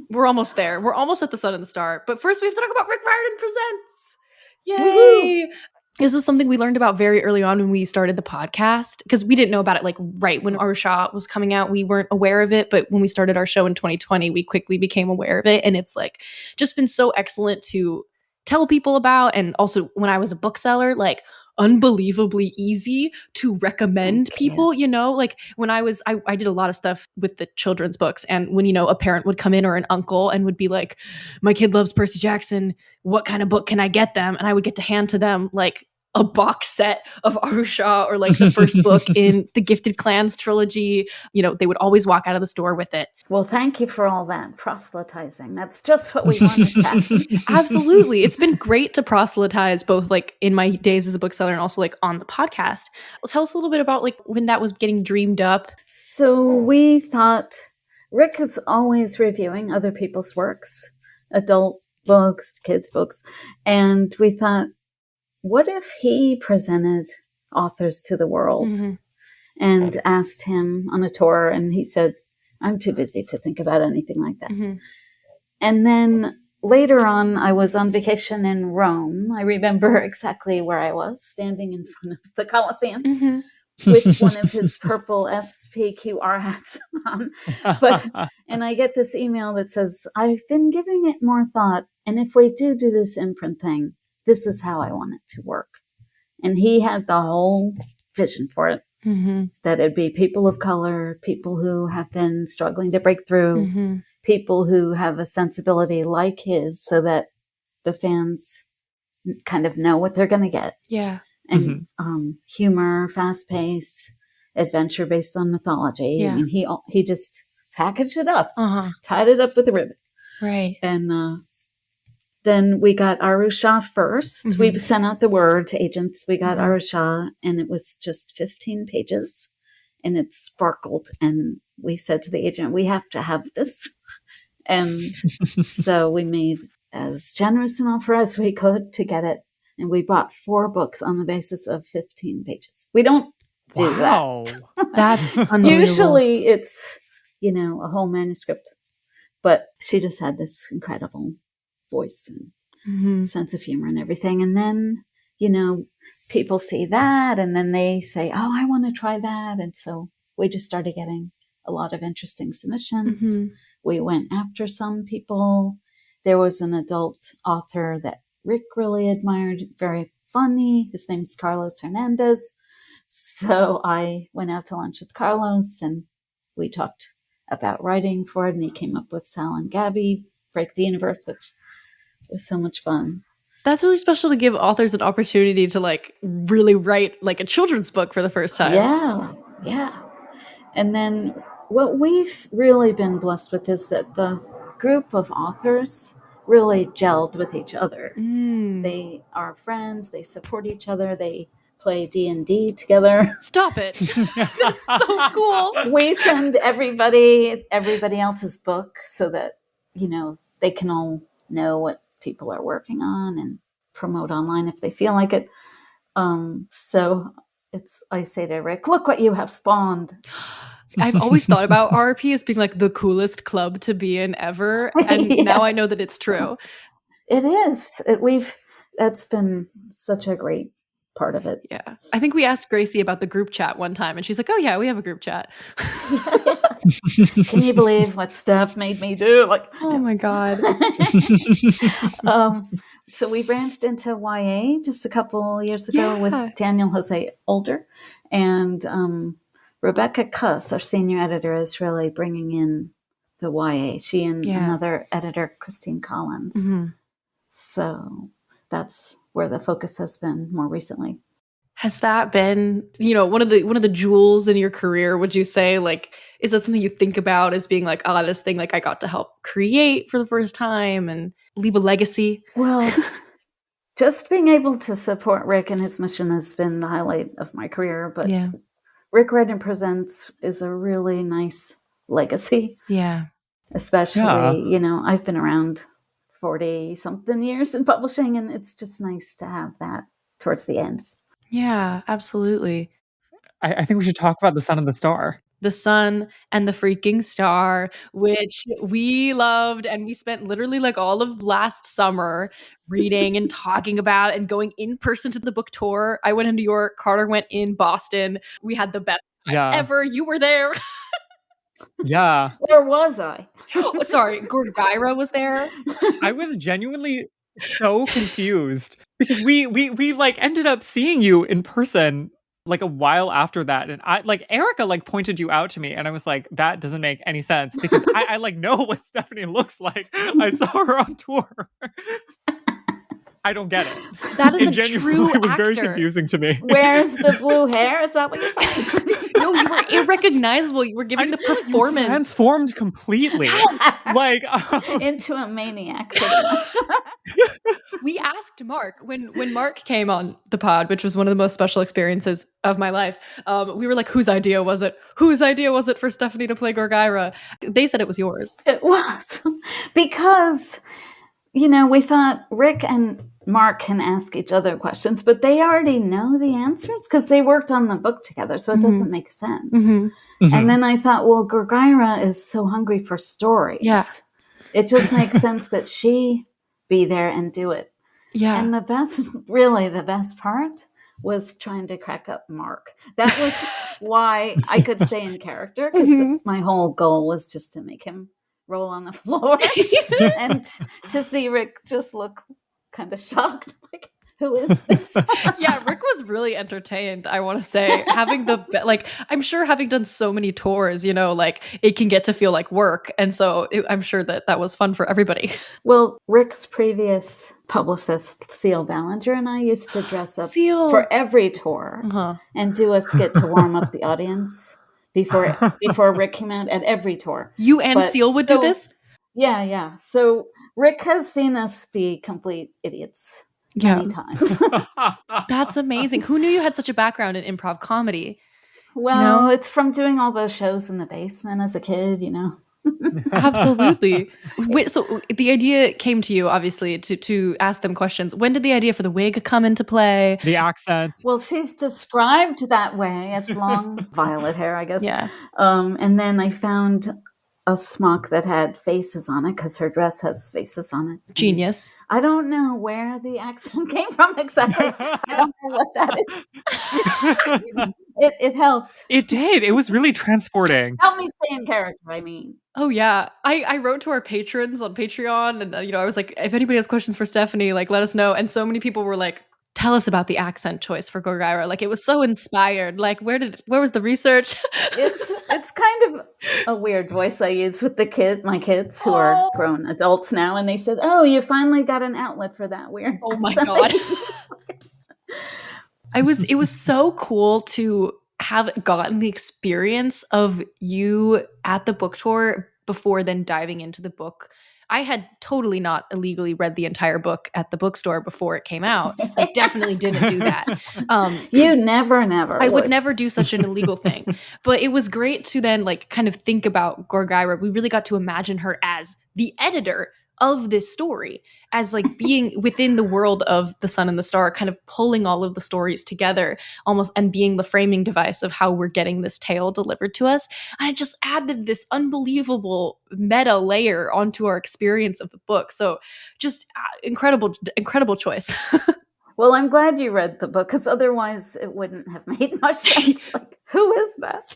We're almost there. We're almost at The Sun and the Star. But first we have to talk about Rick Riordan Presents. Yay! Woo-hoo! This was something we learned about very early on when we started the podcast, because we didn't know about it like right when Arusha was coming out. We weren't aware of it, but when we started our show in 2020, we quickly became aware of it. And it's like just been so excellent to tell people about. And also when I was a bookseller, like unbelievably easy to recommend people, you know, like when I did a lot of stuff with the children's books, and when, you know, a parent would come in or an uncle and would be like, my kid loves Percy Jackson, what kind of book can I get them? And I would get to hand to them like a box set of Arusha or like the first book in the Gifted Clans trilogy. You know, they would always walk out of the store with it. Well, thank you for all that proselytizing. That's just what we wanted to happen. Absolutely. It's been great to proselytize, both like in my days as a bookseller and also like on the podcast. Tell us a little bit about like when that was getting dreamed up. So we thought Rick is always reviewing other people's works, adult books, kids' books. And we thought, what if he presented authors to the world and asked him on a tour? And he said, I'm too busy to think about anything like that. Mm-hmm. And then later on, I was on vacation in Rome. I remember exactly where I was, standing in front of the Colosseum with one of his purple SPQR hats on. And I get this email that says, I've been giving it more thought. And if we do this imprint thing, this is how I want it to work. And he had the whole vision for it, that it'd be people of color, people who have been struggling to break through, people who have a sensibility like his, so that the fans kind of know what they're going to get. Yeah. And humor, fast pace, adventure based on mythology. Yeah. I mean, he just packaged it up, tied it up with a ribbon. Right. And then we got Arusha first. We sent out the word to agents. We got Arusha, and it was just 15 pages, and it sparkled. And we said to the agent, we have to have this. And so we made as generous an offer as we could to get it. And we bought 4 books on the basis of 15 pages. We don't do that. That's unbelievable. Usually it's, you know, a whole manuscript. But she just had this incredible voice and sense of humor and everything. And then, you know, people see that and then they say, oh, I want to try that. And so we just started getting a lot of interesting submissions. Mhm. We went after some people. There was an adult author that Rick really admired, very funny. His name's Carlos Hernandez. So I went out to lunch with Carlos and we talked about writing for it. And he came up with Sal and Gabby, Break the Universe, which was so much fun. That's really special to give authors an opportunity to like really write like a children's book for the first time. Yeah. And then what we've really been blessed with is that the group of authors really gelled with each other. They are friends. They support each other. They play D&D together. Stop it. That's so cool. We send everybody else's book so that, you know, they can all know what people are working on and promote online if they feel like it. So I say to Rick, look what you have spawned. I've always thought about RRP as being like the coolest club to be in ever. And now I know that it's true. It is. That's been such a great part of it. Yeah. I think we asked Gracie about the group chat one time and she's like, oh yeah, we have a group chat. Can you believe what Steph made me do? Like, oh my God. So we branched into YA just a couple years ago with Daniel Jose Older, and Rebecca Cuss, our senior editor, is really bringing in the YA. She and another editor, Christine Collins. Mm-hmm. So that's where the focus has been more recently. Has that been, you know, one of the jewels in your career? Would you say, like, is that something you think about as being like, oh, this thing like I got to help create for the first time and leave a legacy? Well, just being able to support Rick and his mission has been the highlight of my career. But Rick Riordan Presents is a really nice legacy. Yeah. Especially, you know, I've been around 40-something years in publishing, and it's just nice to have that towards the end. Yeah, absolutely. I think we should talk about The Sun and the Star. The Sun and the Freaking Star, which we loved, and we spent literally like all of last summer reading and talking about and going in person to the book tour. I went in New York, Carter went in Boston. We had the best time ever. You were there. Yeah. Where was I? Oh, sorry, Gorgyra was there. I was genuinely so confused because we like ended up seeing you in person like a while after that, and I like Erica like pointed you out to me, and I was like, that doesn't make any sense because I like know what Stephanie looks like. I saw her on tour. I don't get it. That is a true actor. It was very confusing to me. Where's the blue hair? Is that what you're saying? No, you were irrecognizable. You were giving the performance. Transformed completely. Like into a maniac. We asked Mark when Mark came on the pod, which was one of the most special experiences of my life. We were like, whose idea was it? Whose idea was it for Stephanie to play Gorgyra? They said it was yours. It was. Because, you know, we thought Rick and Mark can ask each other questions, but they already know the answers because they worked on the book together, so it doesn't make sense. Mm-hmm. And then I thought, well, Gorgyra is so hungry for stories. Yeah. It just makes sense that she be there and do it. Yeah. And the best part was trying to crack up Mark. That was why I could stay in character, because my whole goal was just to make him roll on the floor and to see Rick just look kind of shocked, like, who is this? Yeah, Rick was really entertained, I want to say. I'm sure having done so many tours, you know, like, it can get to feel like work. And so I'm sure that was fun for everybody. Well, Rick's previous publicist, Seal Ballinger, and I used to dress up for every tour and do a skit to warm up the audience before Rick came out at every tour. You and Seal would do this? Yeah. So Rick has seen us be complete idiots many times. That's amazing. Who knew you had such a background in improv comedy? Well, it's from doing all those shows in the basement as a kid, you know. Absolutely. Wait, so the idea came to you, obviously, to ask them questions. When did the idea for the wig come into play? The accent. Well, she's described that way. It's long violet hair, I guess. Yeah. And then I found a smock that had faces on it because her dress has faces on it. Genius. I don't know where the accent came from exactly. I don't know what that is. It helped. It did. It was really transporting. Help me stay in character, I mean. Oh yeah, I wrote to our patrons on Patreon, and I was like, if anybody has questions for Stephanie, like let us know. And so many people were like, tell us about the accent choice for Gorgyra. Like it was so inspired. Like where was the research? It's kind of a weird voice I use with my kids who are grown adults now, and they said, "Oh, you finally got an outlet for that weird." Oh my god. It was so cool to have gotten the experience of you at the book tour before then diving into the book. I had totally not illegally read the entire book at the bookstore before it came out. Like, definitely didn't do that. You never. I would never do such an illegal thing. But it was great to then like kind of think about Gorgyra. We really got to imagine her as the editor of this story, as like being within the world of the Sun and the Star, kind of pulling all of the stories together almost, and being the framing device of how we're getting this tale delivered to us. And it just added this unbelievable meta layer onto our experience of the book. So just incredible choice. Well, I'm glad you read the book, because otherwise it wouldn't have made much sense. Like, who is that?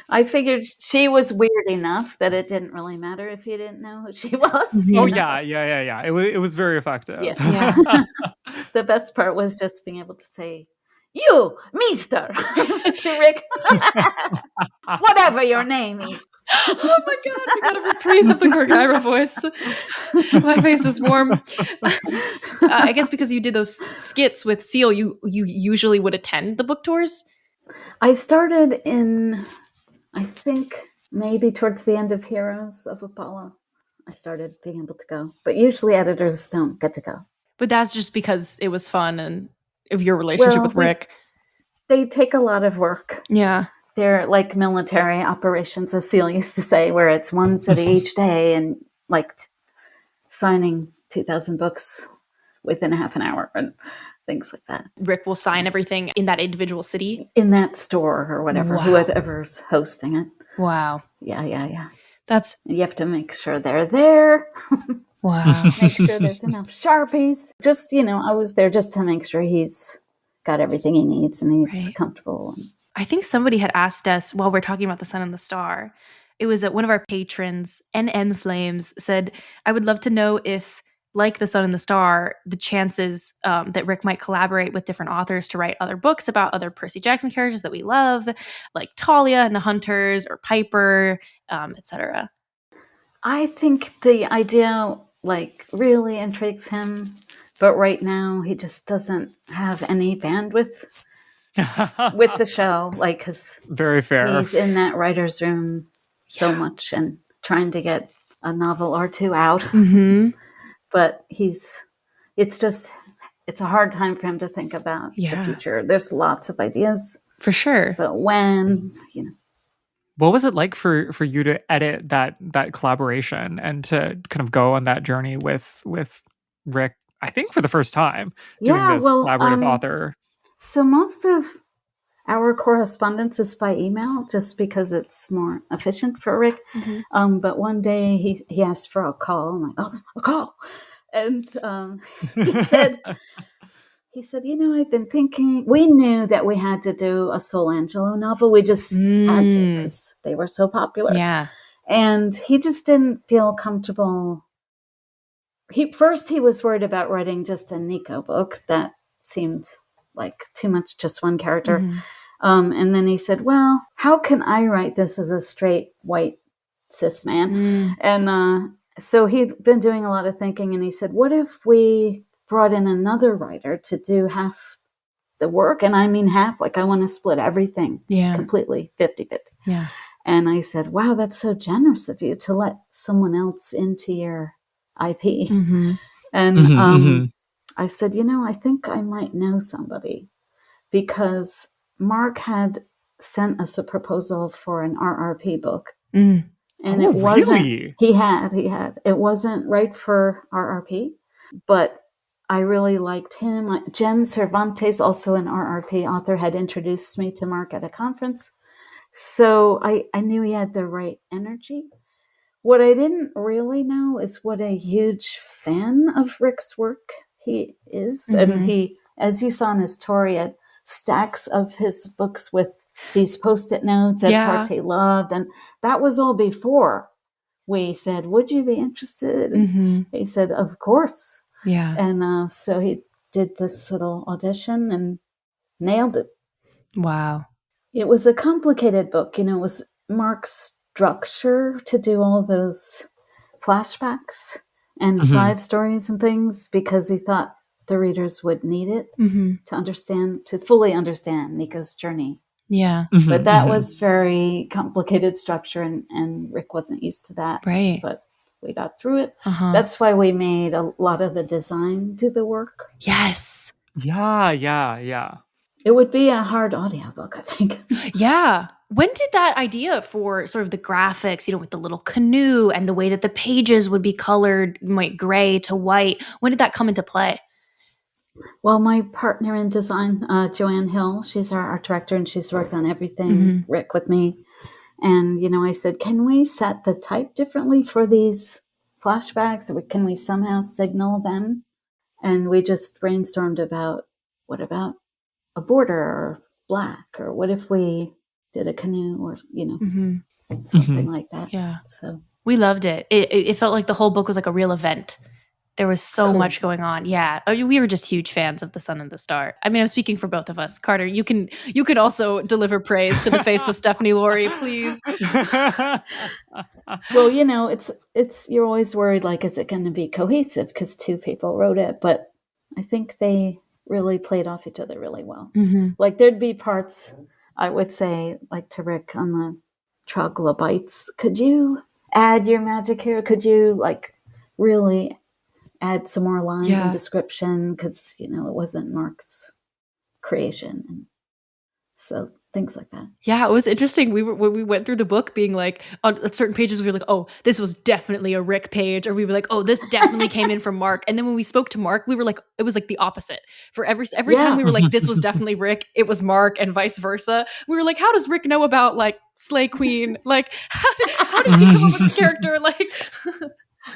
I figured she was weird enough that it didn't really matter if you didn't know who she was. Oh, yeah. It was very effective. Yeah. The best part was just being able to say, "You, mister," to Rick. Whatever your name is. Oh my god, we got a reprise of the Gorgyra voice. My face is warm. I guess because you did those skits with Seal, you usually would attend the book tours? I started in, I think, maybe towards the end of Heroes of Apollo. I started being able to go. But usually editors don't get to go. But that's just because it was fun and of your relationship with Rick. They take a lot of work. Yeah. They're like military operations, as Seal used to say, where it's one city each day and like signing 2,000 books within half an hour and things like that. Rick will sign everything in that individual city? In that store or whatever, whoever's hosting it. Wow. Yeah. You have to make sure they're there. Wow. Make sure there's enough Sharpies. Just, I was there just to make sure he's got everything he needs and he's comfortable. I think somebody had asked us while we're talking about the Sun and the Star. It was one of our patrons, NN Flames, said, I would love to know if, like the Sun and the Star, the chances that Rick might collaborate with different authors to write other books about other Percy Jackson characters that we love, like Talia and the Hunters or Piper, etc. I think the idea really intrigues him, but right now he just doesn't have any bandwidth with the show, because very fair. He's in that writer's room so much and trying to get a novel or two out. Mm-hmm. But it's a hard time for him to think about the future. There's lots of ideas. For sure. But when, What was it like for you to edit that collaboration and to kind of go on that journey with Rick, I think for the first time, doing this collaborative author? So most of our correspondence is by email, just because it's more efficient for Rick. Mm-hmm. But one day he asked for a call. I'm like, oh, a call. And he said, I've been thinking, we knew that we had to do a Sol Angelo novel. We just had to because they were so popular. Yeah. And he just didn't feel comfortable. He was worried about writing just a Nico book. That seemed like too much, just one character. Mm-hmm. And then he said, well, how can I write this as a straight white cis man? And so he'd been doing a lot of thinking, and he said, what if we brought in another writer to do half the work? And I mean half, I want to split everything completely 50-50. Yeah. And I said, wow, that's so generous of you to let someone else into your IP. Mm-hmm. And I said, I think I might know somebody, because Mark had sent us a proposal for an RRP book. Mm. And it wasn't, really? He had, it wasn't right for RRP, but I really liked him. Jen Cervantes, also an RRP author, had introduced me to Mark at a conference. So I knew he had the right energy. What I didn't really know is what a huge fan of Rick's work he is. And he, as you saw in his tour, he had stacks of his books with these Post-it notes and parts he loved. And that was all before we said, would you be interested? And he said, of course. Yeah. And so he did this little audition and nailed it. Wow. It was a complicated book. It was Mark's structure to do all those flashbacks and side stories and things because he thought the readers would need it to fully understand Nico's journey. Yeah. But that was very complicated structure and Rick wasn't used to that. Right. But we got through it. That's why we made a lot of the design do the work. Yes. Yeah. It would be a hard audiobook, I think. Yeah. When did that idea for sort of the graphics, with the little canoe and the way that the pages would be colored gray to white, when did that come into play? Well, my partner in design, Joanne Hill, she's our art director and she's worked on everything, Rick, with me. And, I said, can we set the type differently for these flashbacks? Or can we somehow signal them? And we just brainstormed about, what about a border or black? Or what if we did a canoe or, something like that. Yeah. So we loved it. It felt like the whole book was like a real event. There was so much going on. Yeah. We were just huge fans of The Sun and the Star. I mean, I'm speaking for both of us. Carter, you can also deliver praise to the face of Stephanie Lurie, please. Well, it's you're always worried, like, is it going to be cohesive because two people wrote it? But I think they really played off each other really well. Like there'd be parts, I would say, like to Rick on the troglobites, could you add your magic here? Could you really add some more lines and description? Because, it wasn't Mark's creation. And so things like that. Yeah, it was interesting. When we went through the book being like, on certain pages, we were like, oh, this was definitely a Rick page. Or we were like, oh, this definitely came in from Mark. And then when we spoke to Mark, we were like, it was like the opposite. For every time we were like, this was definitely Rick, it was Mark, and vice versa. We were like, how does Rick know about Slay Queen? How did he come up with this character?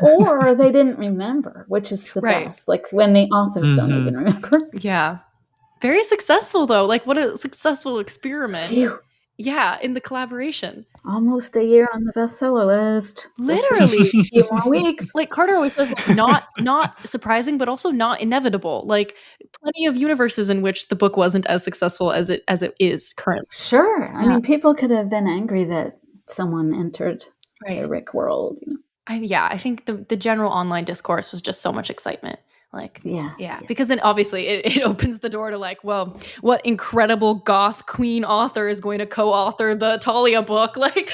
Or they didn't remember, which is the best. When the authors don't even remember. Yeah. Very successful, though. What a successful experiment. Phew. Yeah, in the collaboration. Almost a year on the bestseller list. Literally. Just a few more weeks. Carter always says, not surprising, but also not inevitable. Plenty of universes in which the book wasn't as successful as it is currently. Sure. I mean, people could have been angry that someone entered the Rick world. I think the general online discourse was just so much excitement. Yeah. Because then obviously it opens the door to well, what incredible goth queen author is going to co-author the Talia book? Totally.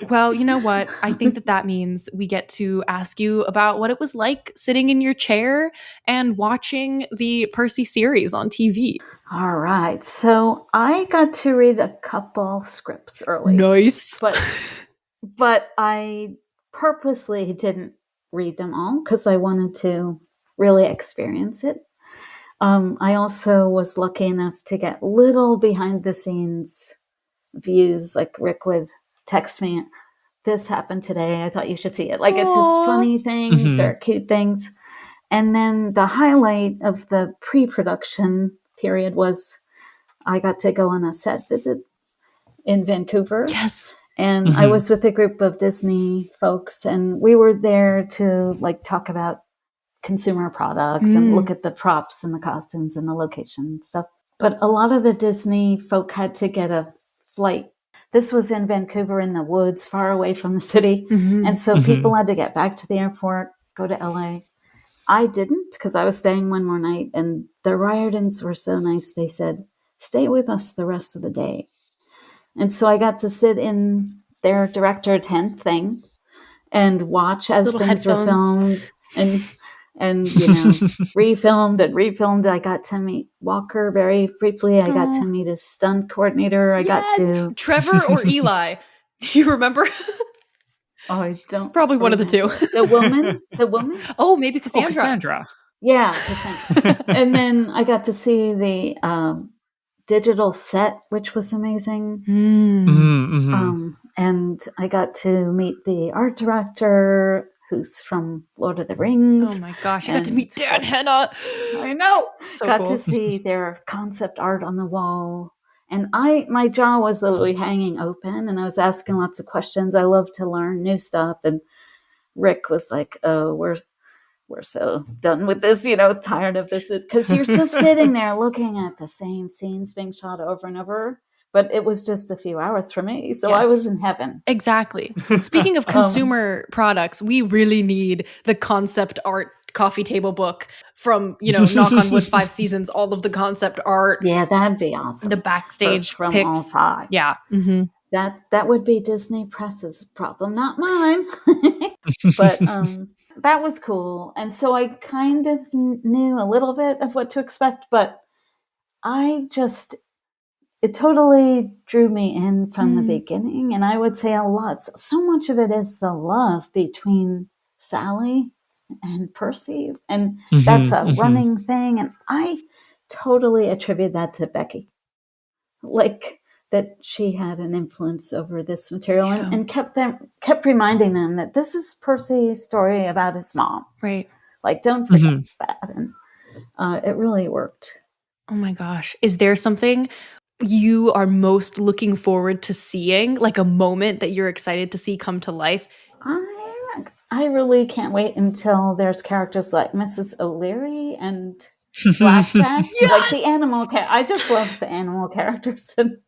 Well, you know what? I think that means we get to ask you about what it was like sitting in your chair and watching the Percy series on TV. All right. So I got to read a couple scripts early. Nice. But I purposely didn't read them all because I wanted to really experience it. I also was lucky enough to get little behind the scenes views. Rick would text me, this happened today, I thought you should see it. It's just funny things or cute things. And then the highlight of the pre-production period was I got to go on a set visit in Vancouver. Yes. And I was with a group of Disney folks, and we were there to talk about consumer products and look at the props and the costumes and the location and stuff. But a lot of the Disney folk had to get a flight. This was in Vancouver in the woods, far away from the city. And so people had to get back to the airport, go to LA. I didn't, because I was staying one more night, and the Riordans were so nice. They said, stay with us the rest of the day. And so I got to sit in their director tent thing and watch as little things headphones. were filmed and refilmed. I got to meet Walker very briefly. I got to meet his stunt coordinator. I got to Trevor or Eli. You remember? Oh, I don't. Probably one of the two. The woman. Oh, maybe Cassandra. Cassandra. Yeah, Cassandra. And then I got to see the digital set, which was amazing. And I got to meet the art director, who's from Lord of the Rings. Oh my gosh, you got to meet Dan Henna. I know. So got cool. to see their concept art on the wall. And my jaw was literally hanging open, and I was asking lots of questions. I love to learn new stuff. And Rick was like, "Oh, we're so done with this, tired of this." Because you're just sitting there looking at the same scenes being shot over and over. But it was just a few hours for me, so I was in heaven. Exactly. Speaking of consumer products, we really need the concept art coffee table book from, Knock on Wood 5 seasons, all of the concept art. Yeah, that'd be awesome. The backstage from pics. all time. Yeah. Mm-hmm. That would be Disney Press's problem, not mine. But that was cool. And so I kind of knew a little bit of what to expect, but it totally drew me in from the beginning. And I would say a lot. So much of it is the love between Sally and Percy. And that's a running thing. And I totally attribute that to Becky. Like that she had an influence over this material and kept reminding them that this is Percy's story about his mom. Right. Like, don't forget that. And it really worked. Oh my gosh. Is there something you are most looking forward to seeing, like a moment that you're excited to see come to life? I really can't wait until there's characters like Mrs. O'Leary and Blackjack. Like the animal I just love the animal characters. And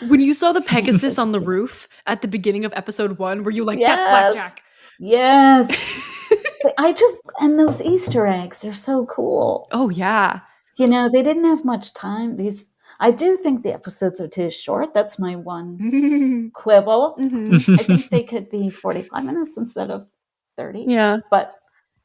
when you saw the Pegasus on the roof at the beginning of episode 1, were you like, that's Blackjack? Yes. And those Easter eggs, they're so cool. Oh, yeah. They didn't have much time. I do think the episodes are too short. That's my one quibble. I think they could be 45 minutes instead of 30. Yeah. But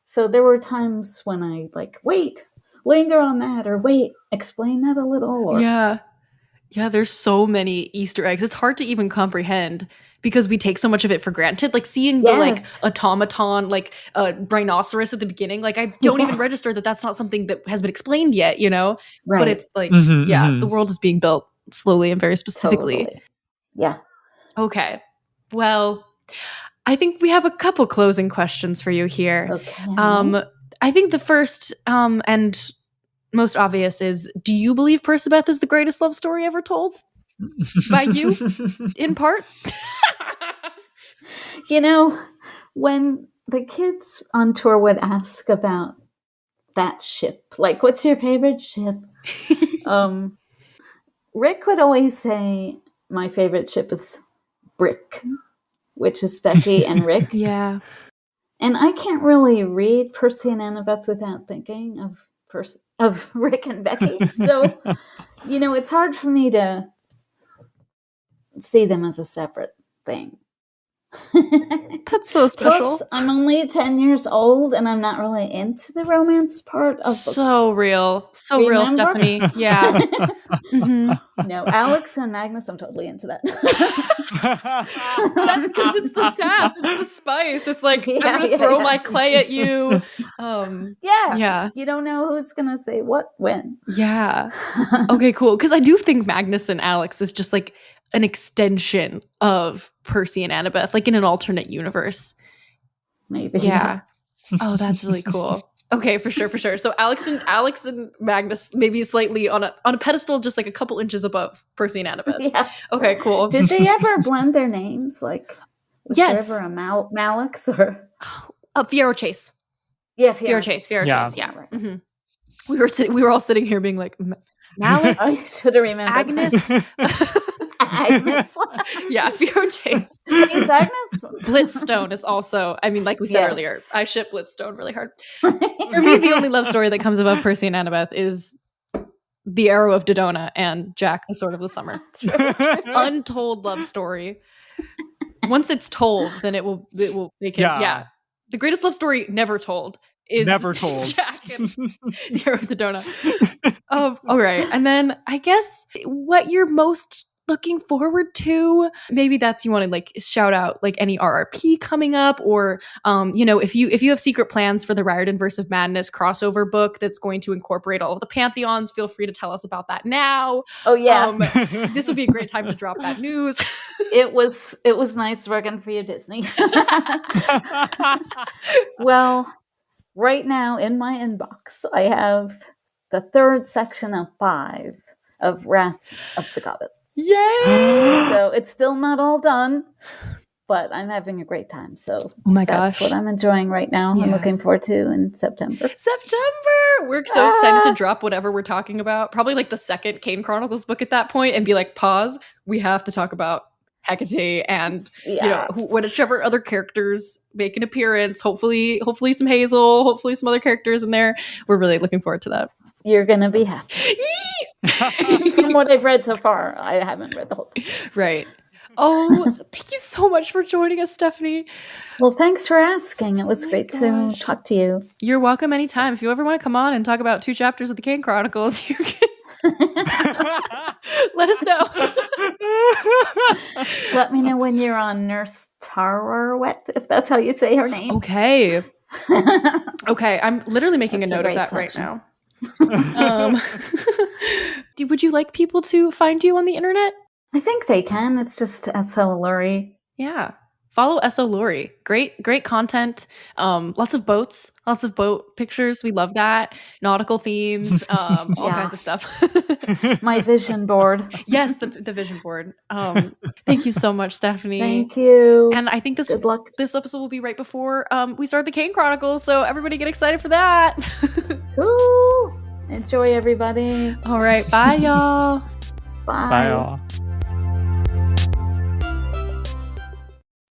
so there were times when I wait, linger on that, or wait, explain that a little. Or yeah, there's so many Easter eggs. It's hard to even comprehend because we take so much of it for granted. Like seeing the automaton, a rhinoceros at the beginning. I don't even register that that's not something that has been explained yet, Right. But it's the world is being built slowly and very specifically. Totally. Yeah. Okay. Well, I think we have a couple closing questions for you here. Okay. I think the first and most obvious is, do you believe Percabeth is the greatest love story ever told? By you, in part? When the kids on tour would ask about that ship, what's your favorite ship? Rick would always say, my favorite ship is Brick, which is Becky and Rick. Yeah. And I can't really read Percy and Annabeth without thinking of Rick and Becky. So, it's hard for me to see them as a separate thing. That's so special. Plus, I'm only 10 years old and I'm not really into the romance part of books. So real, Stephanie. Yeah. No, Alex and Magnus, I'm totally into that. That's because it's the sass, it's the spice. It's like, I'm gonna throw my clay at you. Yeah. You don't know who's gonna say what when. Yeah. Okay, cool. Because I do think Magnus and Alex is just an extension of Percy and Annabeth, in an alternate universe. Maybe. Yeah. Oh, that's really cool. Okay, for sure. So Alex and Magnus maybe slightly on a pedestal, just a couple inches above Percy and Annabeth. Yeah. Okay, cool. Did they ever blend their names? Was yes. there ever a Malix or Fierrochase? Yeah, Fierrochase. Yeah. Right. Mm-hmm. We were all sitting here being like, Malix. I should have remembered. Agnes. Agnes. Yeah, Fierrochase. Is Agnes? Blitzstone is also, like we said earlier, I ship Blitzstone really hard. For me, the only love story that comes above Percy and Annabeth is The Arrow of Dodona and Jack, the Sword of the Summer. Untold love story. Once it's told, then it will make it. Yeah. The greatest love story never told is Jack and The Arrow of Dodona. All right. And then I guess what you're most looking forward to. Maybe that's, you want to like shout out like any RRP coming up, or if you have secret plans for the Riordanverse of Madness crossover book that's going to incorporate all of the pantheons, feel free to tell us about that now. Oh yeah. This would be a great time to drop that news. It was nice working for you, Disney. Well, right now in my inbox, I have the 3rd section of 5 of Wrath of the Goddess. Yay! So it's still not all done, but I'm having a great time. So that's what I'm enjoying right now. Yeah. I'm looking forward to in September. We're so excited to drop whatever we're talking about. Probably like the 2nd Kane Chronicles book at that point, and be like, pause. We have to talk about Hecate and whichever other characters make an appearance. Hopefully some Hazel, hopefully some other characters in there. We're really looking forward to that. You're gonna be happy. From what I've read so far, I haven't read the whole thing. Right. Oh, thank you so much for joining us, Stephanie. Well, thanks for asking. It was great to talk to you. You're welcome anytime. If you ever want to come on and talk about 2 chapters of the Kane Chronicles, you can let us know. Let me know when you're on Nurse Tarwarwet, if that's how you say her name. Okay. Okay, I'm literally making a note of that section. Right now. Would you like people to find you on the internet? I think they can. It's just SO Lurie. Yeah. Follow SO Lurie. Great content. Lots of boat pictures. We love that. Nautical themes, all kinds of stuff. My vision board. Yes, the vision board. Thank you so much, Stephanie. Thank you. And I think this episode will be right before we start the Kane Chronicles, so everybody get excited for that. Ooh, enjoy, everybody. All right, bye, y'all. Bye. Bye, y'all.